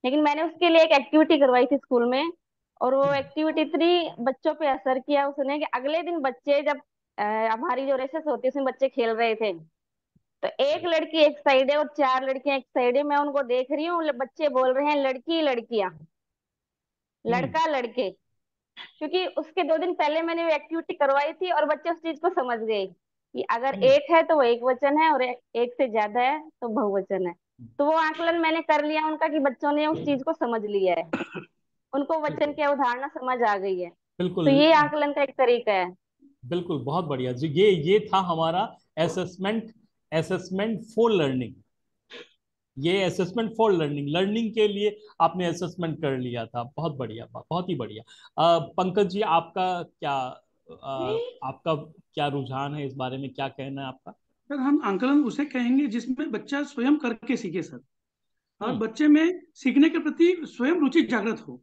लेकिन मैंने उसके लिए एक एक्टिविटी करवाई थी स्कूल में, और वो एक्टिविटी इतनी बच्चों पे असर किया उसने कि अगले दिन बच्चे जब हमारी जो रेसेस होती है उसमें बच्चे खेल रहे थे, तो एक लड़की एक साइड है और चार लड़कियां एक साइड है। मैं उनको देख रही हूँ, बच्चे बोल रहे हैं लड़की लड़कियां, हम्म। लड़का लड़के। क्योंकि उसके 2 दिन पहले मैंने वो एक्टिविटी करवाई थी और बच्चे उस चीज को समझ गए कि अगर हम्म। एक है तो वो एक वचन है, और एक से ज्यादा है तो बहुवचन है। तो वो आकलन मैंने कर लिया उनका कि बच्चों ने उस चीज को समझ लिया है, उनको वचन बिल्कुल। की अवधारणा समझ आ गई है। तो बिल्कुल। ये आकलन का एक तरीका है। बिल्कुल बहुत बढ़िया जी। ये था हमारा असेसमेंट, असेसमेंट फॉर लर्निंग। ये असेसमेंट फॉर लर्निंग, लर्निंग के लिए आपने असेसमेंट कर लिया था। बहुत बढ़िया, बहुत ही बढ़िया। पंकज जी आपका क्या, आपका क्या रुझान है इस बारे में, क्या कहना है आपका? सर हम आंकलन उसे कहेंगे जिसमें बच्चा स्वयं करके सीखे सर, और हम्म। बच्चे में सीखने के प्रति स्वयं रुचि जागृत हो।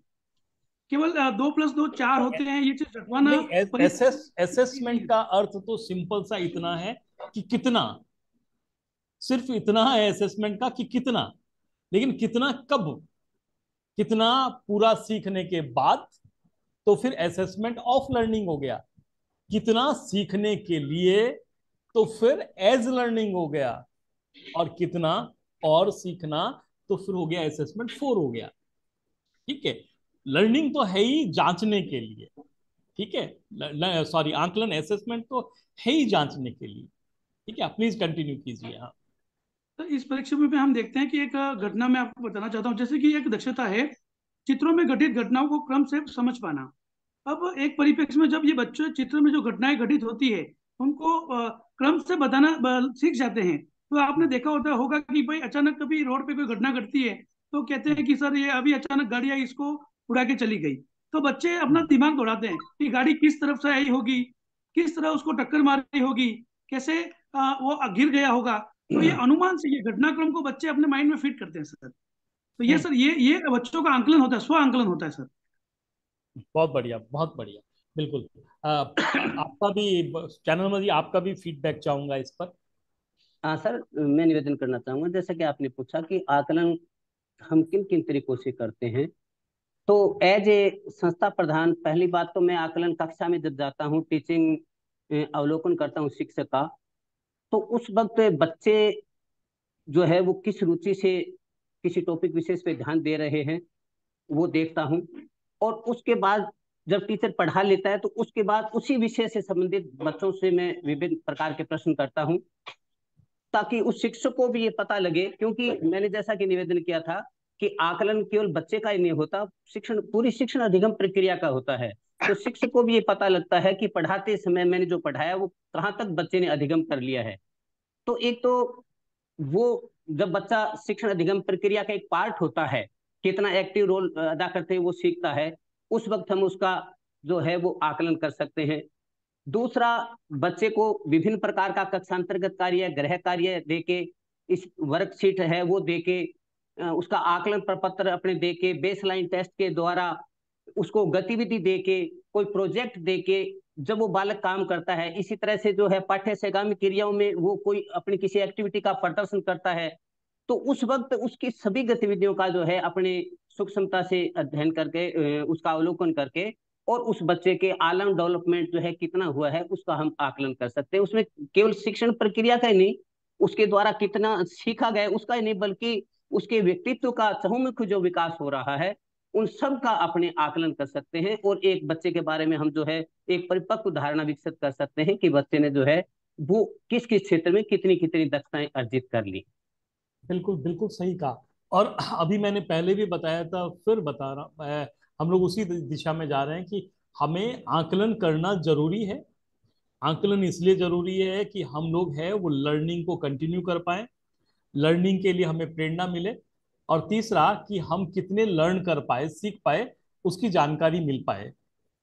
केवल 2+2 4 होते हैं, ये चीज रखवाना नहीं, परीक्षा नहीं असेसमेंट है। का अर्थ तो सिंपल सा इतना है कि कितना, सिर्फ इतना है असेसमेंट का कि कितना। लेकिन कितना कब, कितना पूरा सीखने के बाद, तो फिर असेसमेंट ऑफ लर्निंग हो गया। कितना सीखने के लिए, तो फिर एज लर्निंग हो गया। और कितना और सीखना, तो फिर हो गया असेसमेंट फोर हो गया। ठीक है। लर्निंग तो है ही जांचने के लिए। ठीक है, सॉरी, आंकलन असेसमेंट तो है ही जांचने के लिए। ठीक है, प्लीज कंटिन्यू कीजिए। हाँ। तो इस परीक्षा में हम देखते हैं कि एक घटना मैं आपको बताना चाहता हूँ, जैसे कि एक दक्षता है चित्रों में घटित घटनाओं को क्रम से समझ पाना। अब एक परिप्रेक्ष्य में जब ये बच्चे चित्र में जो घटनाएं घटित होती है उनको क्रम से बताना सीख जाते हैं, तो आपने देखा होगा कि भाई अचानक कभी रोड पे कोई घटना घटती है तो कहते हैं कि सर ये अभी अचानक गाड़ी आई, इसको उड़ा के चली गई। तो बच्चे अपना दिमाग दौड़ाते हैं कि गाड़ी किस तरफ से आई होगी, किस तरह उसको टक्कर मारी होगी, कैसे वो गिर गया होगा। तो ये अनुमान से, ये घटनाक्रम को बच्चे अपने माइंड में फिट करते हैं सर। तो ये हम्म। सर ये बच्चों का आंकलन होता है, स्व आंकलन होता है सर। बहुत बढ़िया, बहुत बढ़िया। बिल्कुल। आपका भी, चैनल में आपका भी फीडबैक चाहूंगा इस पर। हाँ सर, मैं निवेदन करना चाहूंगा, जैसा कि आपने पूछा कि आकलन हम किन किन तरीकों से करते हैं। तो एज ए संस्था प्रधान, पहली बात तो मैं आकलन कक्षा में जब जाता हूँ, टीचिंग अवलोकन करता हूँ शिक्षक का, तो उस वक्त बच्चे जो है वो किस रुचि से किसी टॉपिक विशेष पे ध्यान दे रहे हैं वो देखता हूँ। और उसके बाद जब टीचर पढ़ा लेता है तो उसके बाद उसी विषय से संबंधित बच्चों से मैं विभिन्न प्रकार के प्रश्न करता हूँ, ताकि उस शिक्षक को भी ये पता लगे। क्योंकि मैंने जैसा कि निवेदन किया था कि आकलन केवल बच्चे का ही नहीं होता, शिक्षण पूरी शिक्षण अधिगम प्रक्रिया का होता है। तो शिक्षक को भी ये पता लगता है कि पढ़ाते समय मैंने जो पढ़ाया वो कहाँ तक बच्चे ने अधिगम कर लिया है। तो एक तो वो, जब बच्चा शिक्षण अधिगम प्रक्रिया का एक पार्ट होता है, कितना एक्टिव रोल अदा करते हुए वो सीखता है, उस वक्त हम उसका जो है वो आकलन कर सकते हैं। दूसरा, बच्चे को विभिन्न प्रकार का कक्षांतर्गत कार्य, गृह कार्य देके, इस वर्कशीट है वो देके, उसका आकलन प्रपत्र अपने देके, बेसलाइन टेस्ट के द्वारा उसको गतिविधि देके, कोई प्रोजेक्ट देके जब वो बालक काम करता है, इसी तरह से जो है पाठ्य सहगामी क्रियाओं में वो कोई अपनी किसी एक्टिविटी का प्रदर्शन करता है, तो उस वक्त उसकी सभी गतिविधियों का जो है अपने सूक्ष्मता से अध्ययन करके, उसका अवलोकन करके, और उस बच्चे के आलम डेवलपमेंट जो है कितना हुआ है उसका हम आकलन कर सकते हैं। उसमें केवल शिक्षण प्रक्रिया का ही नहीं, उसके द्वारा कितना सीखा गया उसका ही नहीं, बल्कि उसके व्यक्तित्व का चहुमुख जो विकास हो रहा है उन सब का अपने आकलन कर सकते हैं। और एक बच्चे के बारे में हम जो है एक परिपक्व धारणा विकसित कर सकते हैं कि बच्चे ने जो है वो किस किस क्षेत्र में कितनी कितनी दक्षताएं अर्जित कर ली। बिल्कुल बिल्कुल सही कहा। और अभी मैंने पहले भी बताया था, फिर बता रहा हम लोग उसी दिशा में जा रहे हैं कि हमें आकलन करना जरूरी है। आकलन इसलिए जरूरी है कि हम लोग है वो लर्निंग को कंटिन्यू कर पाए, लर्निंग के लिए हमें प्रेरणा मिले, और तीसरा कि हम कितने लर्न कर पाए, सीख पाए, उसकी जानकारी मिल पाए।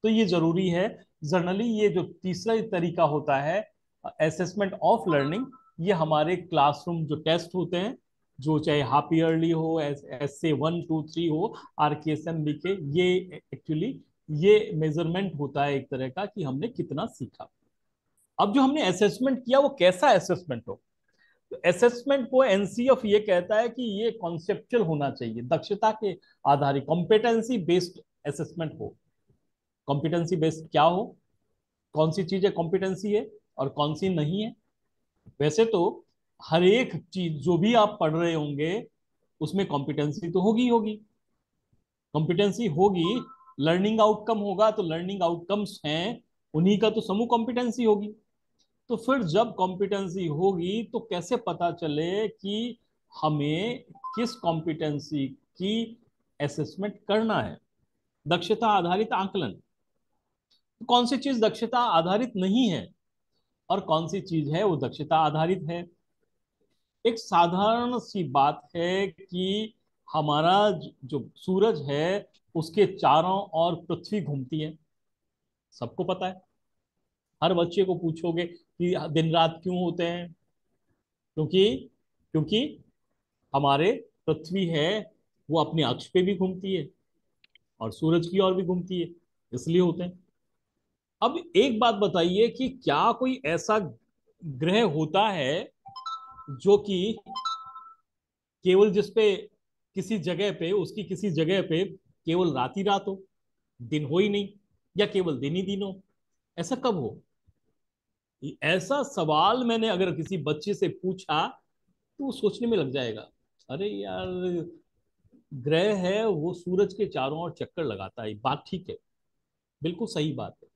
तो ये जरूरी है। जनरली ये जो तीसरा तरीका होता है, असेसमेंट ऑफ लर्निंग, ये हमारे क्लासरूम जो टेस्ट होते हैं, जो चाहे हाफ ईयरली हो, एस ए 1 2 3 हो, RKSM के, ये एक्चुअली ये मेजरमेंट होता है एक तरह का कि हमने कितना सीखा। अब जो हमने असेसमेंट किया वो कैसा असेसमेंट हो? तो असेसमेंट को एनसीएफ ये कहता है कि ये कॉन्सेप्चुअल होना चाहिए, दक्षता के आधारित, कॉम्पिटेंसी बेस्ड असेसमेंट हो। कॉम्पिटेंसी बेस्ड क्या हो, कौन सी चीजें कॉम्पिटेंसी है और कौन सी नहीं है? वैसे तो हर एक चीज जो भी आप पढ़ रहे होंगे उसमें कॉम्पिटेंसी तो होगी होगी। कॉम्पिटेंसी होगी, लर्निंग आउटकम होगा, तो लर्निंग आउटकम्स हैं, उन्हीं का तो समूह कॉम्पिटेंसी होगी। तो फिर जब कॉम्पिटेंसी होगी तो कैसे पता चले कि हमें किस कॉम्पिटेंसी की असेसमेंट करना है? दक्षता आधारित आकलन। कौन सी चीज दक्षता आधारित नहीं है और कौन सी चीज है वो दक्षता आधारित है? एक साधारण सी बात है कि हमारा जो सूरज है उसके चारों ओर पृथ्वी घूमती है, सबको पता है। हर बच्चे को पूछोगे कि दिन रात क्यों होते हैं, क्योंकि क्योंकि हमारे पृथ्वी है वो अपने अक्ष पे भी घूमती है और सूरज की ओर भी घूमती है, इसलिए होते हैं। अब एक बात बताइए कि क्या कोई ऐसा ग्रह होता है जो कि केवल जिसपे किसी जगह पे, उसकी किसी जगह पे केवल रात ही रात हो, दिन हो ही नहीं, या केवल दिन ही दिन हो? ऐसा कब हो? ऐसा सवाल मैंने अगर किसी बच्चे से पूछा तो वो सोचने में लग जाएगा। अरे यार, ग्रह है वो सूरज के चारों ओर चक्कर लगाता है, बात ठीक है, बिल्कुल सही बात है,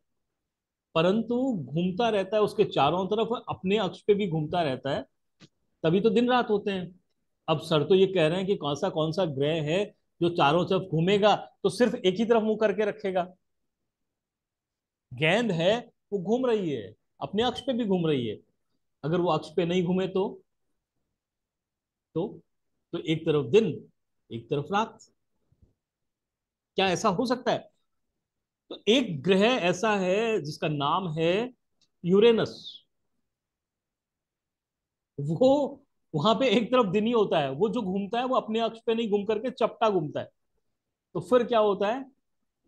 परंतु घूमता रहता है उसके चारों तरफ, अपने अक्ष पे भी घूमता रहता है, तभी तो दिन रात होते हैं। अब सर तो ये कह रहे हैं कि कौन सा ग्रह है जो चारों तरफ घूमेगा तो सिर्फ एक ही तरफ मुंह करके रखेगा? गेंद है, वो घूम रही है, अपने अक्ष पे भी घूम रही है। अगर वो अक्ष पे नहीं घूमे तो तो एक तरफ दिन, एक तरफ रात। क्या ऐसा हो सकता है? तो एक ग्रह ऐसा है जिसका नाम है यूरेनस। वो वहां पे एक तरफ दिन ही होता है, वो जो घूमता है वो अपने अक्ष पे नहीं घूम करके चपटा घूमता है। तो फिर क्या होता है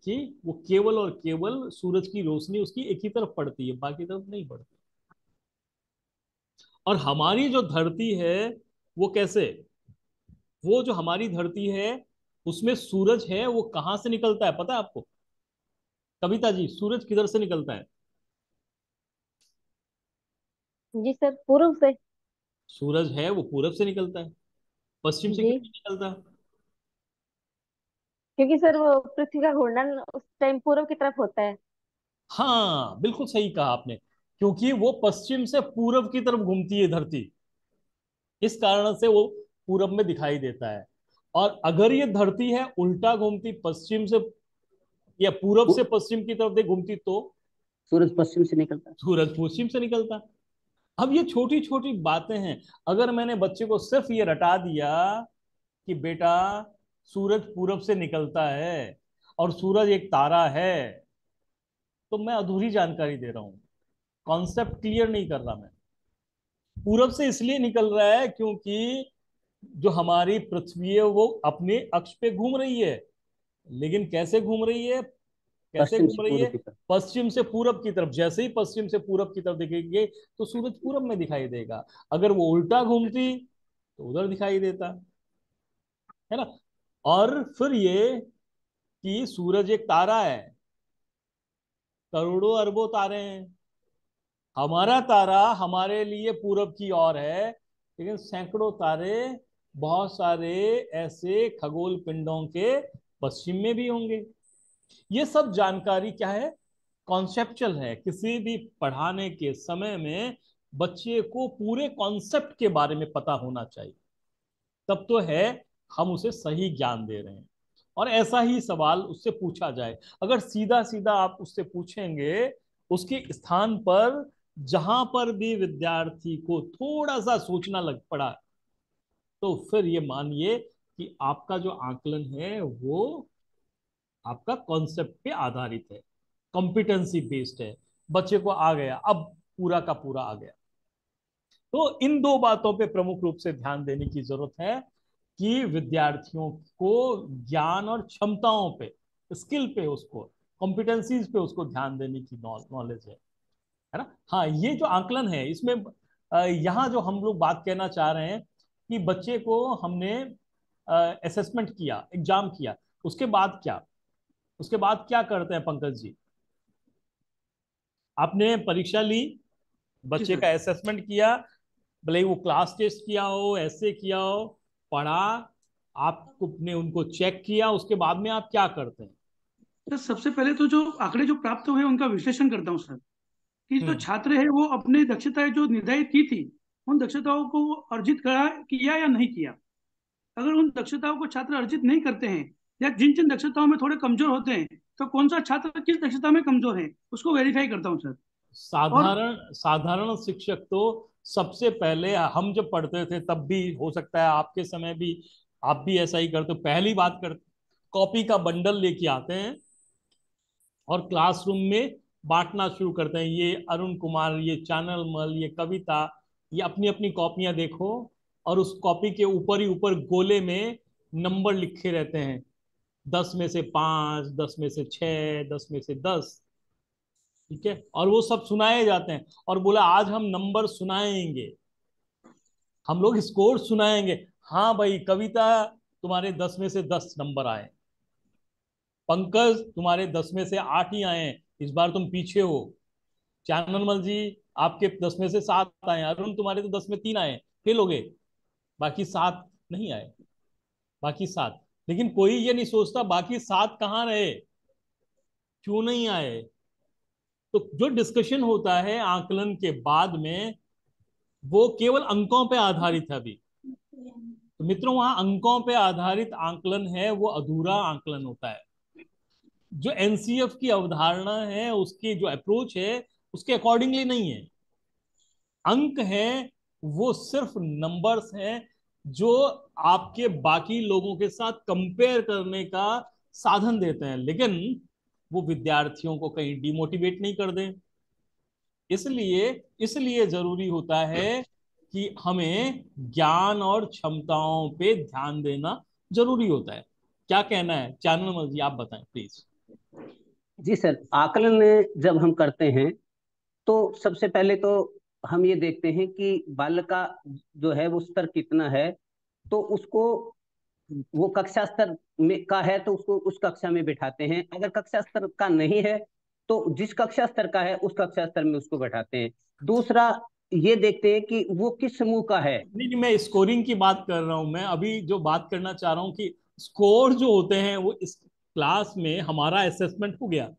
कि वो केवल और केवल सूरज की रोशनी उसकी एक ही तरफ पड़ती है, बाकी तरफ नहीं पड़ती। और हमारी जो धरती है वो कैसे, वो जो हमारी धरती है उसमें सूरज है वो कहां से निकलता है पता है आपको? कविता जी, सूरज किधर से निकलता है? जी सर, पूर्व से। सूरज है वो पूरब से निकलता है, पश्चिम से जी, क्यों नहीं निकलता? क्योंकि सर वो पृथ्वी का घूर्णन उस टाइम पूर्व की तरफ होता है। हाँ, बिल्कुल सही कहा आपने, क्योंकि वो पश्चिम से पूरब की तरफ घूमती है धरती, इस कारण से वो पूरब में दिखाई देता है। और अगर ये धरती है उल्टा घूमती, पश्चिम से या पूरब से वो पश्चिम की तरफ दे घूमती, तो सूरज पश्चिम से निकलता है। सूरज पश्चिम से निकलता। अब ये छोटी छोटी बातें हैं। अगर मैंने बच्चे को सिर्फ ये रटा दिया कि बेटा सूरज पूरब से निकलता है और सूरज एक तारा है, तो मैं अधूरी जानकारी दे रहा हूं, कॉन्सेप्ट क्लियर नहीं कर रहा मैं। पूरब से इसलिए निकल रहा है क्योंकि जो हमारी पृथ्वी है वो अपने अक्ष पे घूम रही है, लेकिन कैसे घूम रही है, कैसे पश्चिम से घूम रही पूर्व है? की तरफ। पश्चिम से पूरब की तरफ। जैसे ही पश्चिम से पूरब की तरफ देखेंगे तो सूरज पूरब में दिखाई देगा। अगर वो उल्टा घूमती तो उधर दिखाई देता, है ना? और फिर ये कि सूरज एक तारा है, करोड़ों अरबों तारे हैं। हमारा तारा हमारे लिए पूरब की ओर है, लेकिन सैकड़ों तारे, बहुत सारे ऐसे खगोल पिंडों के पश्चिम में भी होंगे। ये सब जानकारी क्या है? कॉन्सेप्चुअल है। किसी भी पढ़ाने के समय में बच्चे को पूरे कॉन्सेप्ट के बारे में पता होना चाहिए, तब तो है हम उसे सही ज्ञान दे रहे हैं। और ऐसा ही सवाल उससे पूछा जाए, अगर सीधा सीधा आप उससे पूछेंगे, उसके स्थान पर जहां पर भी विद्यार्थी को थोड़ा सा सोचना लग पड़ा, तो फिर ये मानिए कि आपका जो आकलन है वो आपका कॉन्सेप्ट पे आधारित है, कॉम्पिटेंसी बेस्ड है, बच्चे को आ गया, अब पूरा का पूरा आ गया। तो इन दो बातों पे प्रमुख रूप से ध्यान देने की जरूरत है कि विद्यार्थियों को ज्ञान और क्षमताओं पे, स्किल पे, उसको कॉम्पिटेंसीज पे उसको ध्यान देने की नॉलेज है ना। हाँ, ये जो आकलन है इसमें यहाँ जो हम लोग बात कहना चाह रहे हैं कि बच्चे को हमने असेसमेंट किया, एग्जाम किया, उसके बाद क्या, उसके बाद क्या करते हैं पंकज जी? आपने परीक्षा ली, जी बच्चे सर। का असेसमेंट किया, भले ही वो क्लास टेस्ट किया हो, ऐसे किया हो, पढ़ा, आपने उनको चेक किया, उसके बाद में आप क्या करते हैं? सर सबसे पहले तो जो आंकड़े जो प्राप्त हुए उनका विश्लेषण करता हूँ सर, कि जो हम्म। छात्र है वो अपनी दक्षताएं जो निर्धारित की थी उन दक्षताओं को अर्जित करा किया या नहीं किया। अगर उन दक्षताओं को छात्र अर्जित नहीं करते हैं या जिन जिन दक्षताओं में थोड़े कमजोर होते हैं, तो कौन सा छात्र किस दक्षता में कमजोर है उसको वेरीफाई करता हूँ सर। और साधारण साधारण शिक्षक तो सबसे पहले, हम जब पढ़ते थे तब भी, हो सकता है आपके समय भी आप भी ऐसा ही करते हो, पहली बात करते कॉपी का बंडल लेके आते हैं और क्लासरूम में बांटना शुरू करते हैं, ये अरुण कुमार, ये चानल मल, ये कविता, ये अपनी अपनी कॉपियां देखो, और उस कॉपी के ऊपर ही ऊपर गोले में नंबर लिखे रहते हैं, 10 में से 5, 10 में से 6, 10 में से 10। ठीक है, और वो सब सुनाए जाते हैं, और बोला आज हम नंबर सुनाएंगे, हम लोग स्कोर सुनाएंगे। हाँ भाई, कविता तुम्हारे 10 में से 10 नंबर आए, पंकज तुम्हारे 10 में से 8 ही आए हैं, इस बार तुम पीछे हो, चाननमल जी आपके 10 में से 7 आए, अरुण तुम्हारे तो 10 में 3 आए, फेल हो गए, बाकी 7 नहीं आए, बाकी 7। लेकिन कोई ये नहीं सोचता बाकी 7 कहाँ रहे, क्यों नहीं आए। तो जो डिस्कशन होता है आकलन के बाद में, वो केवल अंकों पे आधारित है अभी। तो मित्रों, वहां अंकों पे आधारित आकलन है वो अधूरा आकलन होता है। जो एनसीएफ की अवधारणा है, उसकी जो अप्रोच है, उसके अकॉर्डिंगली नहीं है। अंक है वो सिर्फ नंबर्स हैं जो आपके बाकी लोगों के साथ कंपेयर करने का साधन देते हैं, लेकिन वो विद्यार्थियों को कहीं डिमोटिवेट नहीं कर दें। इसलिए इसलिए जरूरी होता है कि हमें ज्ञान और क्षमताओं पे ध्यान देना जरूरी होता है। क्या कहना है चाननमल जी, आप बताएं प्लीज। जी सर, आकलन जब हम करते हैं तो सबसे पहले तो हम ये देखते हैं कि बालक का जो है वो स्तर कितना है। तो उसको, वो कक्षा स्तर में का है तो उसको उस कक्षा में बिठाते हैं, अगर कक्षा स्तर का नहीं है तो जिस कक्षा स्तर का है उस कक्षा स्तर में उसको बैठाते हैं। दूसरा, ये देखते हैं कि वो किस समूह का है। नहीं नहीं, मैं स्कोरिंग की बात कर रहा हूं, मैं अभी जो बात करना चाह रहा हूं कि स्कोर जो होते हैं वो इस क्लास में हमारा असेसमेंट हो गया, जी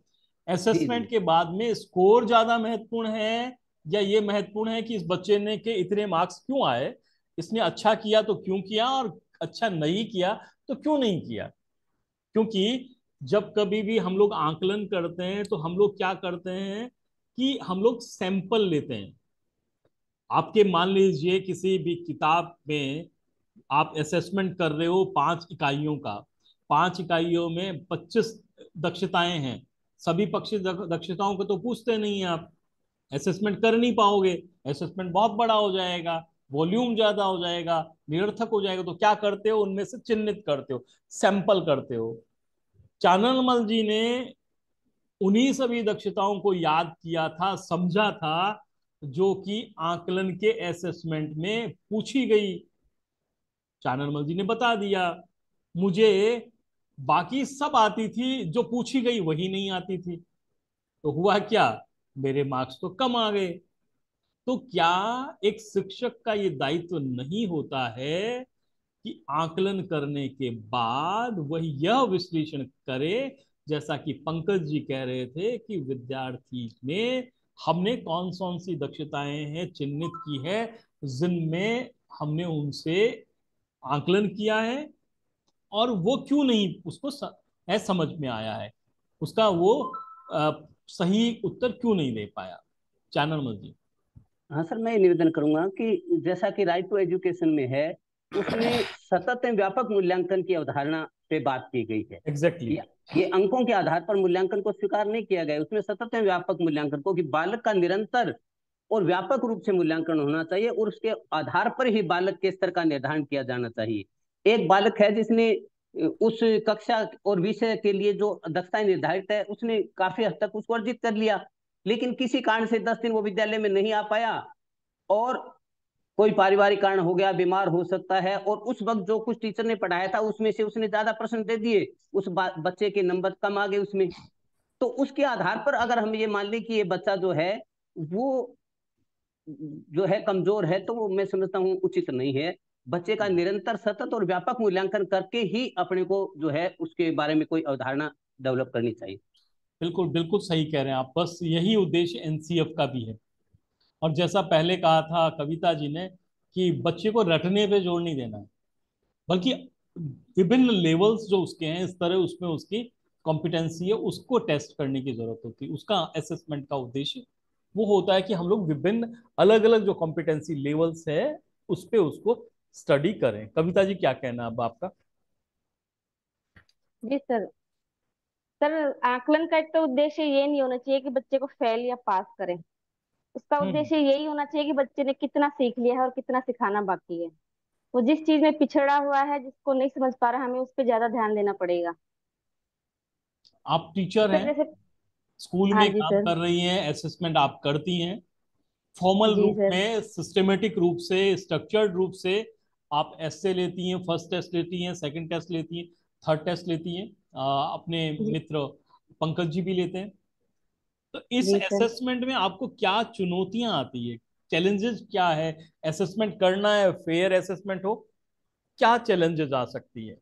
जी। असेसमेंट के बाद में स्कोर ज्यादा महत्वपूर्ण है, या ये महत्वपूर्ण है कि इस बच्चे ने के इतने मार्क्स क्यों आए, इसने अच्छा किया तो क्यों किया, और अच्छा नहीं किया तो क्यों नहीं किया। क्योंकि जब कभी भी हम लोग आकलन करते हैं तो हम लोग क्या करते हैं कि हम लोग सैंपल लेते हैं। आपके मान लीजिए किसी भी किताब में आप असेसमेंट कर रहे हो 5 इकाइयों का, 5 इकाइयों में 25 दक्षताएं हैं, सभी पक्षी दक्षताओं को तो पूछते नहीं हैं आप, असेसमेंट कर नहीं पाओगे, असेसमेंट बहुत बड़ा हो जाएगा, वॉल्यूम ज्यादा हो जाएगा, निरर्थक हो जाएगा। तो क्या करते हो, उनमें से चिन्हित करते हो, सैंपल करते हो। चाननमल जी ने उन्हीं सभी दक्षताओं को याद किया था, समझा था, जो कि आकलन के असेसमेंट में पूछी गई। चाननमल जी ने बता दिया, मुझे बाकी सब आती थी, जो पूछी गई वही नहीं आती थी, तो हुआ क्या, मेरे मार्क्स तो कम आ गए। तो क्या एक शिक्षक का ये दायित्व नहीं होता है कि आकलन करने के बाद वह यह विश्लेषण करे, जैसा कि पंकज जी कह रहे थे कि विद्यार्थी में हमने कौन कौन सी दक्षताएं हैं चिन्हित की है जिनमें हमने उनसे आकलन किया है, और वो क्यों नहीं उसको समझ में आया है, उसका वो सही उत्तर क्यों नहीं दे पाया। चानन जी। हाँ सर, मैं ये निवेदन करूंगा कि जैसा कि राइट टू एजुकेशन में है, उसमें सतत एवं व्यापक मूल्यांकन की अवधारणा पे बात की गई है। एग्जैक्टली ये अंकों के आधार पर मूल्यांकन को स्वीकार नहीं किया गया, उसमें सतत एवं व्यापक मूल्यांकन को, कि बालक का निरंतर और व्यापक रूप से मूल्यांकन होना चाहिए और उसके आधार पर ही बालक के स्तर का निर्धारण किया जाना चाहिए। एक बालक है जिसने उस कक्षा और विषय के लिए जो दक्षताएं निर्धारित है उसने काफी हद तक उसको अर्जित कर लिया, लेकिन किसी कारण से 10 दिन वो विद्यालय में नहीं आ पाया, और कोई पारिवारिक कारण हो गया, बीमार हो सकता है, और उस वक्त जो कुछ टीचर ने पढ़ाया था उसमें से उसने ज्यादा प्रश्न दे दिए, उस बच्चे के नंबर कम आ गए उसमें। तो उसके आधार पर अगर हम ये मान लें कि ये बच्चा जो है वो जो है कमजोर है, तो वो मैं समझता हूँ उचित नहीं है। बच्चे का निरंतर सतत और व्यापक मूल्यांकन करके ही अपने को जो है उसके बारे में कोई अवधारणा डेवलप करनी चाहिए। बिल्कुल बिल्कुल सही कह रहे हैं आप, बस यही उद्देश्य एनसीएफ का भी है। और जैसा पहले कहा था कविता जी ने कि बच्चे को रटने पे जोर नहीं देना है, बल्कि विभिन्न लेवल्स जो उसके हैं इस तरह उसमें उसकी कॉम्पिटेंसी है उसको टेस्ट करने की जरूरत होती है। उसका असेसमेंट का उद्देश्य वो होता है कि हम लोग विभिन्न अलग अलग जो कॉम्पिटेंसी लेवल्स है उस पे उसको स्टडी करें। कविता जी क्या कहना है अब आपका। जी सर। सर, आकलन का एक तो उद्देश्य ये नहीं होना चाहिए कि बच्चे को फेल या पास करें। उसका हम्म। उद्देश्य यही होना चाहिए कि बच्चे ने कितना सीख लिया है और कितना सिखाना बाकी है। वो जिस चीज में पिछड़ा हुआ है, जिसको नहीं समझ पा रहा, हमें उस पर ज्यादा ध्यान देना पड़ेगा। आप टीचर सर हैं, जैसे। स्कूल हाँ में जी काम सर। कर रही हैं, असेसमेंट आप करती हैं, फॉर्मल जी रूप सर। में सिस्टमेटिक रूप से स्ट्रक्चर्ड रूप से आप एसए लेती हैं, फर्स्ट टेस्ट लेती हैं, सेकंड टेस्ट लेती हैं, थर्ड टेस्ट लेती हैं, अपने जी। मित्र पंकज जी भी लेते हैं। तो इस जी सर। असेसमेंट में आपको क्या चुनौतियां आती है, चैलेंजेस क्या है, असेसमेंट करना है फेयर असेसमेंट हो, क्या चैलेंजेस आ सकती है।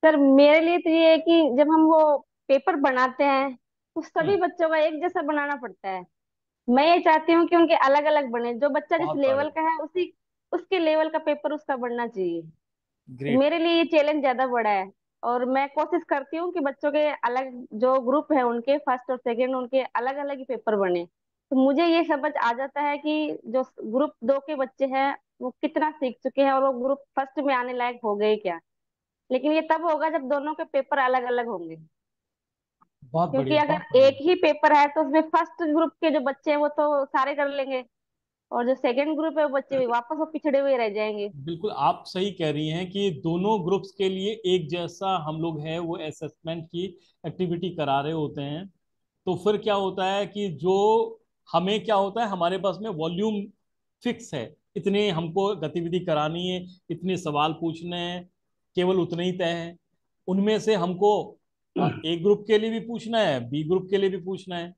सर मेरे लिए तो ये है कि जब हम वो पेपर बनाते हैं तो सभी हम्म। बच्चों का एक जैसा बनाना पड़ता है। मैं ये चाहती हूँ कि उनके अलग अलग बने, जो बच्चा जिस बहुत लेवल बढ़िया। का है उसी उसके लेवल का पेपर उसका बनना चाहिए। तो ग्रेट। मेरे लिए ये चैलेंज ज्यादा बड़ा है। और मैं कोशिश करती हूँ कि बच्चों के अलग जो ग्रुप है उनके फर्स्ट और सेकंड उनके अलग अलग ही पेपर बने। तो मुझे ये समझ आ जाता है कि जो ग्रुप 2 के बच्चे हैं वो कितना सीख चुके हैं और वो ग्रुप फर्स्ट में आने लायक हो गए क्या। लेकिन ये तब होगा जब दोनों के पेपर अलग अलग होंगे। बहुत क्योंकि बढ़िया, बहुत अगर बढ़िया। एक ही पेपर है तो उसमें फर्स्ट ग्रुप के जो बच्चे हैं वो तो सारे कर लेंगे, और जो सेकंड ग्रुप है वो बच्चे वापस वो पिछड़े हुए रह जाएंगे। बिल्कुल आप सही कह रही हैं कि दोनों ग्रुप्स के लिए एक जैसा हम लोग है वो असेसमेंट की एक्टिविटी करा रहे होते हैं। तो फिर क्या होता है कि जो हमें क्या होता है हमारे पास में वॉल्यूम फिक्स है, इतने हमको गतिविधि करानी है, इतने सवाल पूछने हैं, केवल उतने ही तय हैं। उनमें से हमको ए ग्रुप के लिए भी पूछना है, बी ग्रुप के लिए भी पूछना है।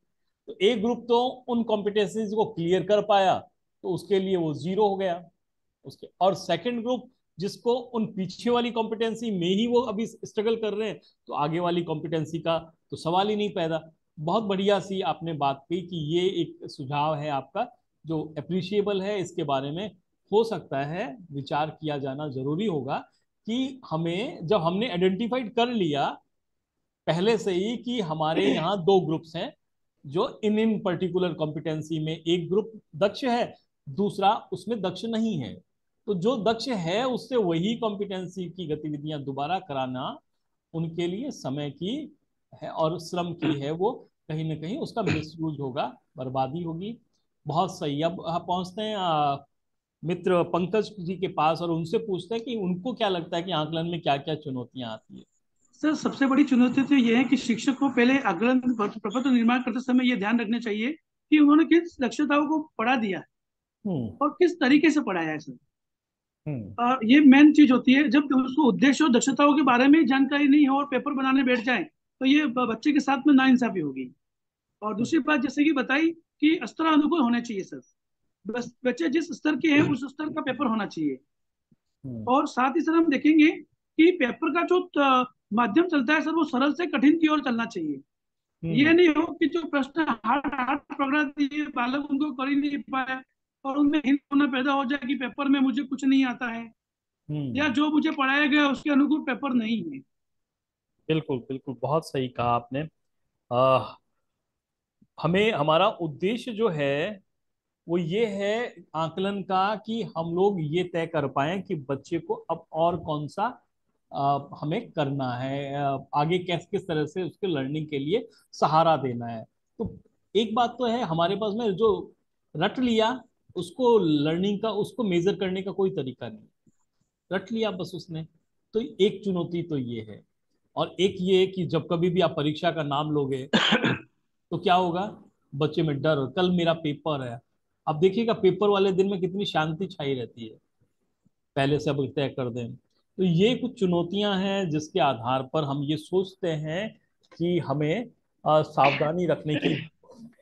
तो ए ग्रुप तो उन कॉम्पिटेंसीज को क्लियर कर पाया तो उसके लिए वो जीरो हो गया उसके, और सेकंड ग्रुप जिसको उन पीछे वाली कॉम्पिटेंसी में ही वो अभी स्ट्रगल कर रहे हैं तो आगे वाली कॉम्पिटेंसी का तो सवाल ही नहीं पैदा। बहुत बढ़िया सी आपने बात कही कि ये एक सुझाव है आपका जो अप्रिशिएबल है, इसके बारे में हो सकता है विचार किया जाना जरूरी होगा कि हमें जब हमने आइडेंटिफाइड कर लिया पहले से ही कि हमारे यहाँ दो ग्रुप्स हैं जो इन इन पर्टिकुलर कॉम्पिटेंसी में एक ग्रुप दक्ष है, दूसरा उसमें दक्ष नहीं है, तो जो दक्ष है उससे वही कॉम्पिटेंसी की गतिविधियां दोबारा कराना उनके लिए समय की है और श्रम की है, वो कहीं ना कहीं उसका मिसयूज होगा, बर्बादी होगी। बहुत सही। अब हम पहुंचते हैं मित्र पंकज जी के पास और उनसे पूछते हैं कि उनको क्या लगता है कि आकलन में क्या क्या चुनौतियां आती है। सर सबसे बड़ी चुनौती तो ये है कि शिक्षक को पहले आकलन प्रपत्र निर्माण करते समय ये ध्यान रखना चाहिए कि उन्होंने किस दक्षताओं को पढ़ा दिया है हम्म। और किस तरीके से पढ़ाया है सर। हम्म। ये मेन चीज होती है। जब उसको उद्देश्य और दक्षताओं के बारे में जानकारी नहीं हो और पेपर बनाने बैठ जाए तो ये बच्चे के साथ में नाइंसाफी होगी। और दूसरी बात जैसे कि बताई कि स्तर अनुकूल होने चाहिए सर। बस बच्चे जिस स्तर के हैं उस स्तर का पेपर होना चाहिए। हम्म। और साथ ही सर हम देखेंगे कि पेपर का जो माध्यम चलता है सर वो सरल से कठिन की ओर चलना चाहिए। ये नहीं हो कि जो प्रश्न हार्ड हार्ड पकड़ा दिए बालक उनको कर ही नहीं पाए और उनमें हिंट होना पैदा हो जाए कि पेपर में मुझे कुछ नहीं आता है या हम्म। जो मुझे पढ़ाया गया उसके अनुकूल पेपर नहीं है। बिल्कुल बिल्कुल, बहुत सही कहा आपने। आ, हमें हमारा उद्देश्य जो है वो ये है आकलन का, कि हम लोग ये तय कर पाए कि बच्चे को अब और कौन सा हमें करना है, आगे किस किस तरह से उसके लर्निंग के लिए सहारा देना है। तो एक बात तो है, हमारे पास में जो रट लिया उसको लर्निंग का, उसको मेजर करने का कोई तरीका नहीं। रट लिया बस उसने। तो एक चुनौती तो ये है। और एक ये कि जब कभी भी आप परीक्षा का नाम लोगे तो क्या होगा, बच्चे में डर, कल मेरा पेपर है। अब देखिएगा पेपर वाले दिन में कितनी शांति छाई रहती है, पहले से अब तय कर दें। तो ये कुछ चुनौतियां हैं जिसके आधार पर हम ये सोचते हैं कि हमें सावधानी रखने की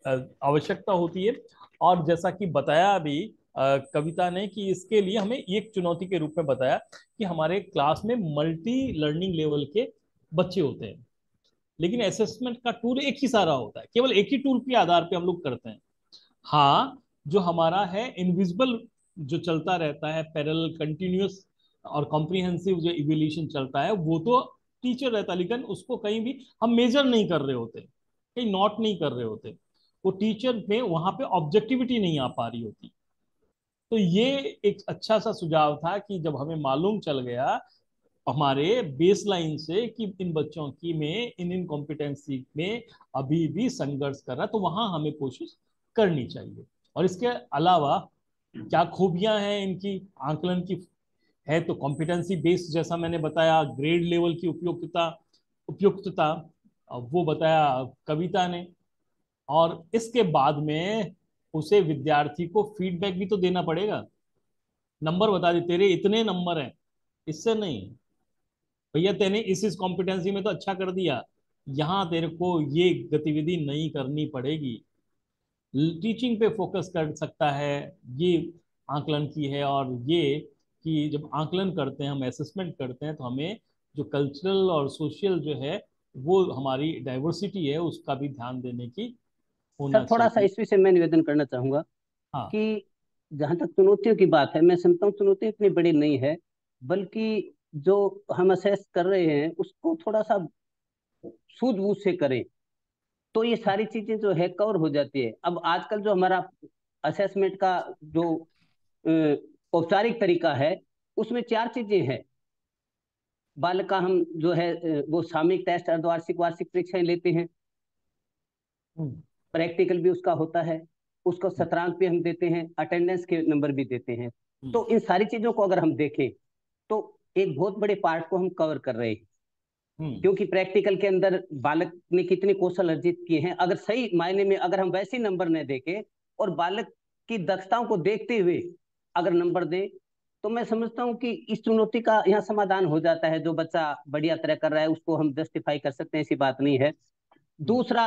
अ, आवश्यकता होती है। और जैसा कि बताया अभी कविता ने, कि इसके लिए हमें एक चुनौती के रूप में बताया कि हमारे क्लास में मल्टी लर्निंग लेवल के बच्चे होते हैं, लेकिन असेसमेंट का टूल एक ही सारा होता है, केवल एक ही टूल के आधार पे हम लोग करते हैं। हाँ, जो हमारा है इनविजिबल, जो चलता रहता है पैरेलल कंटिन्यूअस और कॉम्प्रिहेंसिव जो इवोल्यूशन चलता है, वो तो टीचर रहता है, लेकिन उसको कहीं भी हम मेजर नहीं कर रहे होते, कहीं नोट नहीं कर रहे होते। वो टीचर में वहां पे ऑब्जेक्टिविटी नहीं आ पा रही होती। तो ये एक अच्छा सा सुझाव था कि जब हमें मालूम चल गया हमारे बेसलाइन से कि इन बच्चों की में इन इन कॉम्पिटेंसी में अभी भी संघर्ष कर रहा है, तो वहां हमें कोशिश करनी चाहिए। और इसके अलावा क्या खूबियां हैं इनकी आकलन की, है तो कॉम्पिटेंसी बेस्ड, जैसा मैंने बताया, ग्रेड लेवल की उपयुक्तता उपयुक्तता वो बताया कविता ने। और इसके बाद में उसे विद्यार्थी को फीडबैक भी तो देना पड़ेगा। नंबर बता दे तेरे इतने नंबर हैं, इससे नहीं, भैया तेने इस कॉम्पिटेंसी में तो अच्छा कर दिया, यहाँ तेरे को ये गतिविधि नहीं करनी पड़ेगी। टीचिंग पे फोकस कर सकता है, ये आकलन की है। और ये कि जब आकलन करते हैं, हम असेसमेंट करते हैं, तो हमें जो कल्चरल और सोशल जो है, वो हमारी डाइवर्सिटी है, उसका भी ध्यान देने की सर होना थोड़ा सा चाहिए। इस विषय में निवेदन करना चाहूंगा हाँ। कि जहां तक चुनौतियों की बात है, मैं समझता हूँ चुनौती इतनी बड़ी नहीं है, बल्कि जो हम असेस कर रहे हैं उसको थोड़ा सा सूझबूझ से करें तो ये सारी चीजें जो है कवर हो जाती है। अब आजकल जो हमारा असेसमेंट का जो अ, औपचारिक तरीका है उसमें चार चीजें हैं। बालक का हम जो है वो सामयिक टेस्ट, अर्धवार्षिक, वार्षिक परीक्षाएं लेते हैं। हम्म। प्रैक्टिकल भी उसका होता है, उसको शतरंज भी हम देते हैं, अटेंडेंस के नंबर भी देते हैं। हम्म। तो इन सारी चीजों को अगर हम देखें तो एक बहुत बड़े पार्ट को हम कवर कर रहे हैं। हम्म। क्योंकि प्रैक्टिकल के अंदर बालक ने कितने कौशल अर्जित किए हैं, अगर सही मायने में अगर हम वैसे नंबर न देके और बालक की दक्षताओं को देखते हुए अगर नंबर दे, तो मैं समझता हूँ कि इस चुनौती का यहाँ समाधान हो जाता है। जो बच्चा बढ़िया तरह कर रहा है उसको हम जस्टिफाई कर सकते हैं, ऐसी बात नहीं है। हम्म। दूसरा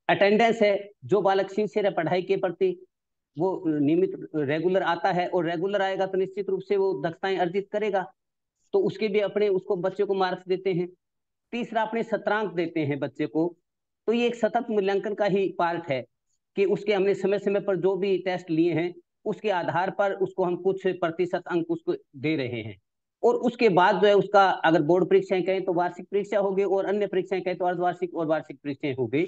अटेंडेंस है। जो बालक सिंसियर है पढ़ाई के प्रति, वो नियमित रेगुलर आता है और रेगुलर आएगा तो निश्चित रूप से वो दक्षताएं अर्जित करेगा, तो उसके भी अपने उसको बच्चे को मार्क्स देते हैं। तीसरा अपने शतरांक देते हैं बच्चे को। तो ये एक सतत मूल्यांकन का ही पार्ट है कि उसके हमने समय समय पर जो भी टेस्ट लिए हैं उसके आधार पर उसको हम कुछ प्रतिशत अंक उसको दे रहे हैं। और उसके बाद जो है उसका अगर बोर्ड परीक्षाएं कहें तो वार्षिक परीक्षा हो गई और अन्य परीक्षाएं कहें तो अर्धवार्षिक और वार्षिक परीक्षाएं हो गई।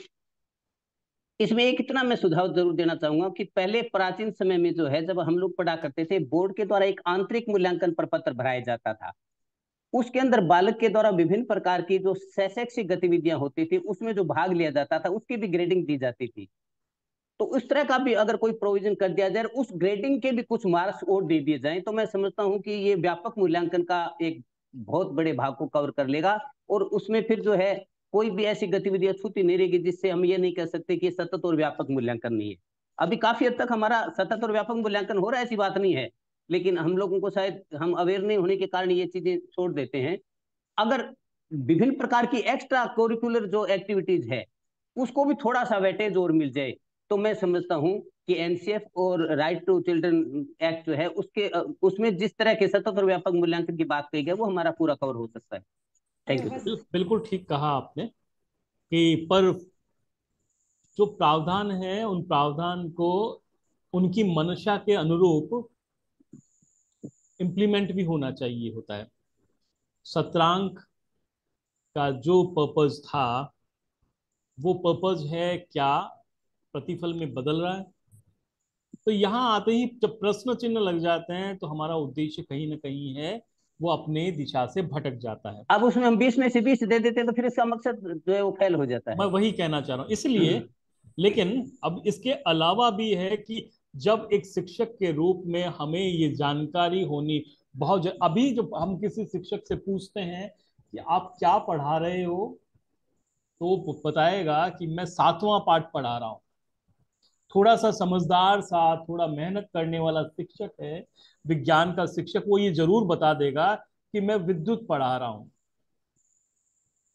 इसमें एक इतना मैं सुझाव जरूर देना चाहूंगा कि पहले प्राचीन समय में जो है जब हम लोग पढ़ा करते थे, बोर्ड के द्वारा एक आंतरिक मूल्यांकन प्रपत्र भराया जाता था। उसके अंदर बालक के द्वारा विभिन्न प्रकार की जो शैक्षिक गतिविधियां होती थी उसमें जो भाग लिया जाता था उसकी भी ग्रेडिंग दी जाती थी। तो उस तरह का भी अगर कोई प्रोविजन कर दिया जाए, उस ग्रेडिंग के भी कुछ मार्क्स और दे दिए जाएं, तो मैं समझता हूं कि ये व्यापक मूल्यांकन का एक बहुत बड़े भाग को कवर कर लेगा। और उसमें फिर जो है कोई भी ऐसी गतिविधि अछूती नहीं रहेगी जिससे हम ये नहीं कह सकते कि सतत और व्यापक मूल्यांकन नहीं है। अभी काफी हद तक हमारा सतत और व्यापक मूल्यांकन हो रहा है, ऐसी बात नहीं है, लेकिन हम लोगों को शायद हम अवेयर नहीं होने के कारण ये चीजें छोड़ देते हैं। अगर विभिन्न प्रकार की एक्स्ट्रा कोरिकुलर जो एक्टिविटीज है उसको भी थोड़ा सा वेटेज और मिल जाए, तो मैं समझता हूं कि एनसीएफ और राइट टू चिल्ड्रन एक्ट जो है उसके उसमें जिस तरह के सतत और व्यापक मूल्यांकन की बात कही गई वो हमारा पूरा कवर हो सकता है। Thank you. बिल्कुल ठीक कहा आपने कि पर जो प्रावधान है उन प्रावधान को उनकी मंशा के अनुरूप इम्प्लीमेंट भी होना चाहिए होता है। सत्रांक का जो पर्पज था वो पर्पज है क्या प्रतिफल में बदल रहा है? तो यहाँ आते ही जब प्रश्न चिन्ह लग जाते हैं तो हमारा उद्देश्य कहीं ना कहीं है वो अपने दिशा से भटक जाता है। अब उसमें हम 20 में से 20 दे देते हैं तो फिर इसका मकसद जो है वो फेल हो जाता मैं है। वही कहना चाह रहा हूँ इसलिए। लेकिन अब इसके अलावा भी है कि जब एक शिक्षक के रूप में हमें ये जानकारी होनी अभी जो हम किसी शिक्षक से पूछते हैं कि आप क्या पढ़ा रहे हो, तो वो बताएगा कि मैं 7वां पाठ पढ़ा रहा हूँ। थोड़ा सा समझदार सा, थोड़ा मेहनत करने वाला शिक्षक है, विज्ञान का शिक्षक, वो ये जरूर बता देगा कि मैं विद्युत पढ़ा रहा हूँ।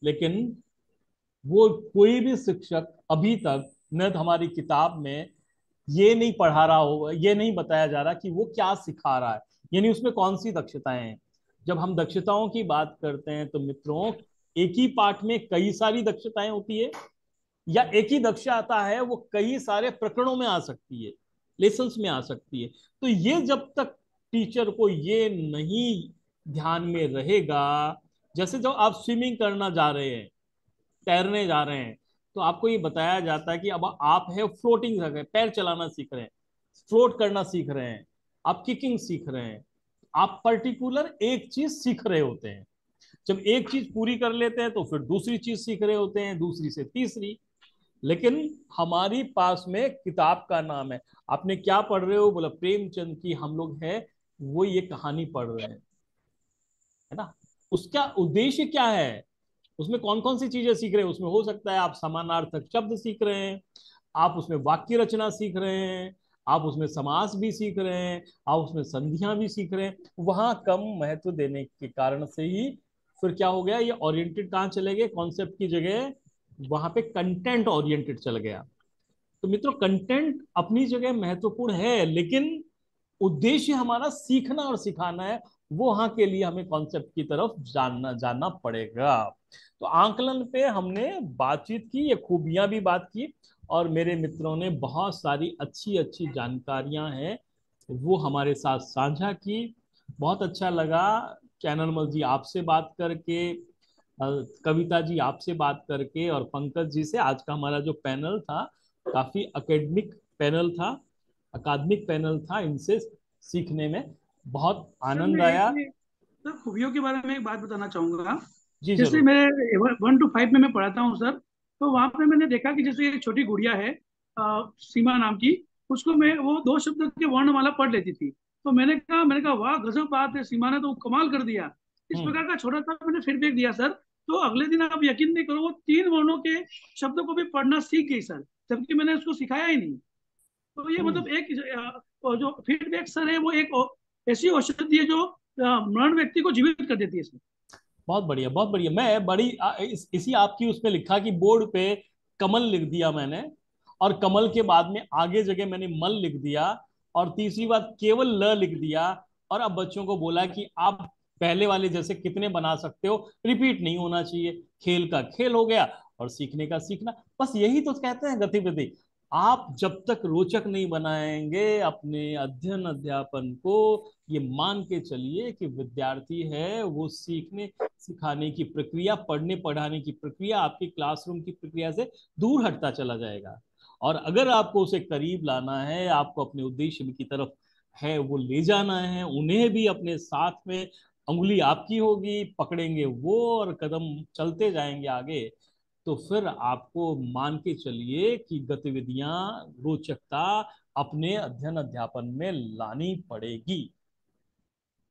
लेकिन वो कोई भी शिक्षक अभी तक न तो हमारी किताब में ये नहीं पढ़ा रहा हो, ये नहीं बताया जा रहा कि वो क्या सिखा रहा है, यानी उसमें कौन सी दक्षताएं हैं। जब हम दक्षताओं की बात करते हैं तो मित्रों, एक ही पाठ में कई सारी दक्षताएं होती है, या एक ही दक्षता है वो कई सारे प्रकरणों में आ सकती है, लेसन्स में आ सकती है। तो ये जब तक टीचर को ये नहीं ध्यान में रहेगा, जैसे जब आप स्विमिंग करना जा रहे हैं, तैरने जा रहे हैं, तो आपको ये बताया जाता है कि अब आप है फ्लोटिंग कर रहे हैं, पैर चलाना सीख रहे हैं, फ्लोट करना सीख रहे हैं, आप किकिंग सीख रहे हैं, आप पर्टिकुलर एक चीज सीख रहे होते हैं। जब एक चीज पूरी कर लेते हैं तो फिर दूसरी चीज सीख रहे होते हैं, दूसरी से तीसरी। लेकिन हमारी पास में किताब का नाम है, आपने क्या पढ़ रहे हो, बोला प्रेमचंद की हम लोग है वो ये कहानी पढ़ रहे हैं, है ना। उसका उद्देश्य क्या है, उसमें कौन कौन सी चीजें सीख रहे हैं? उसमें हो सकता है आप समानार्थक शब्द सीख रहे हैं, आप उसमें वाक्य रचना सीख रहे हैं, आप उसमें समास भी सीख रहे हैं, आप उसमें संधियां भी सीख रहे हैं। वहां कम महत्व देने के कारण से ही फिर क्या हो गया, ये ओरिएंटेड कहाँ चले गए, कॉन्सेप्ट की जगह वहां पे कंटेंट ओरिएंटेड चल गया। तो मित्रों, कंटेंट अपनी जगह महत्वपूर्ण है, लेकिन उद्देश्य हमारा सीखना और सिखाना है, वो वहां के लिए हमें कॉन्सेप्ट की तरफ जानना जानना पड़ेगा। तो आंकलन पे हमने बातचीत की, ये खूबियां भी बात की, और मेरे मित्रों ने बहुत सारी अच्छी अच्छी जानकारियां हैं वो हमारे साथ साझा की। बहुत अच्छा लगा चैनलमल जी आपसे बात करके, कविता जी आपसे बात करके, और पंकज जी से। आज का हमारा जो पैनल था काफी एकेडमिक पैनल था, अकादमिक पैनल था, इनसे सीखने में बहुत सर आनंद मैं आया। सर खूबियों के बारे में एक बात बताना चाहूंगा। जी जैसे जरूर। मेरे 1 to 5 में मैं पढ़ाता हूँ सर, तो वहां पे मैंने देखा कि जैसे एक छोटी गुड़िया है सीमा नाम की, उसको मैं वो 2 शब्द के वर्णमाला पढ़ लेती थी। तो मैंने कहा वाह गजब बात है, सीमा ने तो कमाल कर दिया। इस हम्म। प्रकार का छोटा सा मैंने फीडबैक दिया सर। तो अगले दिन आप यकीन नहीं करो, वो 3 वर्णों के शब्दों को भी पढ़ना सीख गई सर, जबकि मैंने उसको सिखाया ही नहीं। तो ये हम्म। मतलब एक जो फीडबैक सर है वो एक ऐसी औषधि है जो मरण व्यक्ति को जीवित कर देती है सर। बहुत बढ़िया, बहुत बढ़िया। मैं बड़ी इसी आपकी उसमें लिखा कि बोर्ड पे कमल लिख दिया मैंने, और कमल के बाद में आगे जगह मैंने मल लिख दिया, और तीसरी बात केवल ल लिख दिया। और अब बच्चों को बोला कि आप पहले वाले जैसे कितने बना सकते हो, रिपीट नहीं होना चाहिए। खेल का खेल हो गया और सीखने का सीखना। बस यही तो कहते हैं गतिविधि। आप जब तक रोचक नहीं बनाएंगे अपने अध्ययन अध्यापन को, ये मान के चलिए कि विद्यार्थी है वो सीखने सिखाने की प्रक्रिया, पढ़ने पढ़ाने की प्रक्रिया, आपकी क्लासरूम की प्रक्रिया से दूर हटता चला जाएगा। और अगर आपको उसे करीब लाना है, आपको अपने उद्देश्य की तरफ है वो ले जाना है, उन्हें भी अपने साथ में, उंगली आपकी होगी, पकड़ेंगे वो और कदम चलते जाएंगे आगे, तो फिर आपको मान के चलिए कि गतिविधियां, रोचकता अपने अध्ययन अध्यापन में लानी पड़ेगी।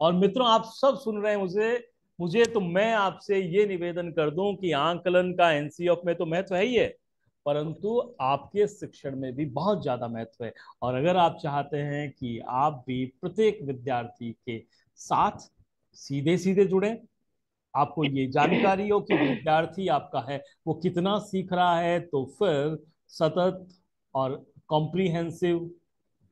और मित्रों, आप सब सुन रहे हैं मुझे मुझे तो मैं आपसे ये निवेदन कर दूं कि आंकलन का एनसीएफ में तो महत्व है ही है, परंतु आपके शिक्षण में भी बहुत ज्यादा महत्व है। और अगर आप चाहते हैं कि आप भी प्रत्येक विद्यार्थी के साथ सीधे सीधे जुड़े, आपको ये जानकारी हो कि विद्यार्थी आपका है वो कितना सीख रहा है, तो फिर सतत और कॉम्प्रिहेंसिव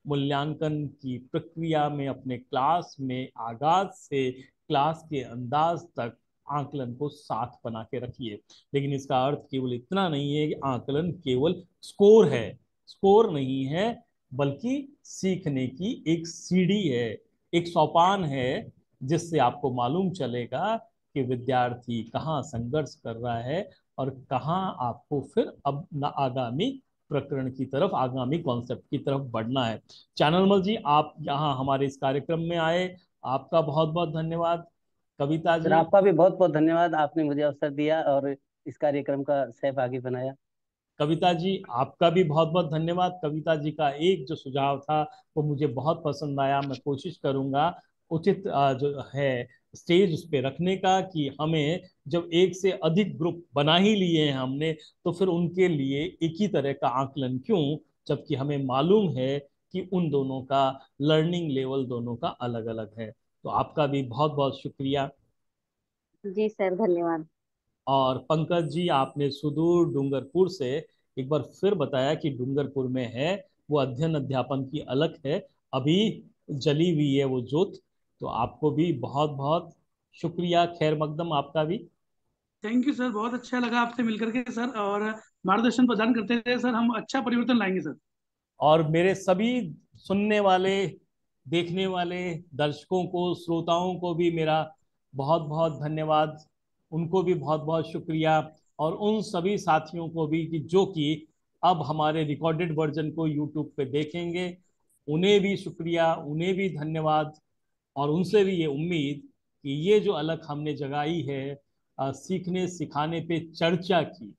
मूल्यांकन की प्रक्रिया में अपने क्लास में आगाज से क्लास के अंदाज तक आकलन को साथ बना के रखिए। लेकिन इसका अर्थ केवल इतना नहीं है कि आकलन केवल स्कोर है, स्कोर नहीं है, बल्कि सीखने की एक सीढ़ी है, एक सोपान है, जिससे आपको मालूम चलेगा कि विद्यार्थी कहाँ संघर्ष कर रहा है और कहाँ आपको फिर अब आगामी प्रकरण की तरफ, आगामी कॉन्सेप्ट की तरफ बढ़ना है। चानलमल जी, आप यहाँ हमारे इस कार्यक्रम में आए, आपका बहुत बहुत धन्यवाद। कविता सर जी, आपका भी बहुत बहुत धन्यवाद, आपने मुझे अवसर दिया और इस कार्यक्रम का सहभागी बनाया। कविता जी आपका भी बहुत बहुत धन्यवाद। कविता जी का एक जो सुझाव था वो मुझे बहुत पसंद आया। मैं कोशिश करूंगा उचित जो है स्टेज उस पे रखने का, कि हमें जब एक से अधिक ग्रुप बना ही लिए हैं हमने, तो फिर उनके लिए एक ही तरह का आकलन क्यों, जबकि हमें मालूम है कि उन दोनों का लर्निंग लेवल दोनों का अलग अलग है। तो आपका भी बहुत बहुत शुक्रिया। जी सर, धन्यवाद। और पंकज जी, आपने सुदूर डूंगरपुर से एक बार फिर बताया कि डूंगरपुर में है वो अध्ययन अध्यापन की अलग है, अभी जली हुई है वो ज्योत। तो आपको भी बहुत बहुत शुक्रिया, खैर मकदम आपका भी। थैंक यू सर, बहुत अच्छा लगा आपसे मिलकर के सर, और मार्गदर्शन प्रदान करते रहे सर, हम अच्छा परिवर्तन लाएंगे सर। और मेरे सभी सुनने वाले, देखने वाले दर्शकों को, श्रोताओं को भी मेरा बहुत बहुत धन्यवाद, उनको भी बहुत बहुत शुक्रिया। और उन सभी साथियों को भी कि जो कि अब हमारे रिकॉर्डेड वर्जन को यूट्यूब पे देखेंगे, उन्हें भी शुक्रिया, उन्हें भी धन्यवाद। और उनसे भी ये उम्मीद कि ये जो अलग हमने जगाई है सीखने सिखाने पे चर्चा की,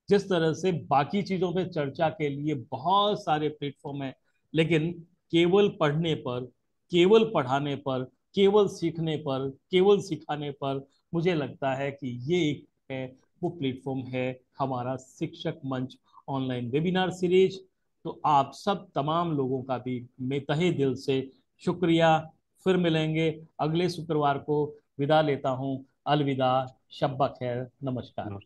जिस तरह से बाकी चीजों पे चर्चा के लिए बहुत सारे प्लेटफॉर्म हैं, लेकिन केवल पढ़ने पर, केवल पढ़ाने पर, केवल सीखने पर, केवल सिखाने पर, मुझे लगता है कि ये एक है, वो प्लेटफॉर्म है हमारा शिक्षक मंच ऑनलाइन वेबिनार सीरीज। तो आप सब तमाम लोगों का भी मैं तहे दिल से शुक्रिया। फिर मिलेंगे अगले शुक्रवार को। विदा लेता हूँ, अलविदा, शब्बा खैर, नमस्कार।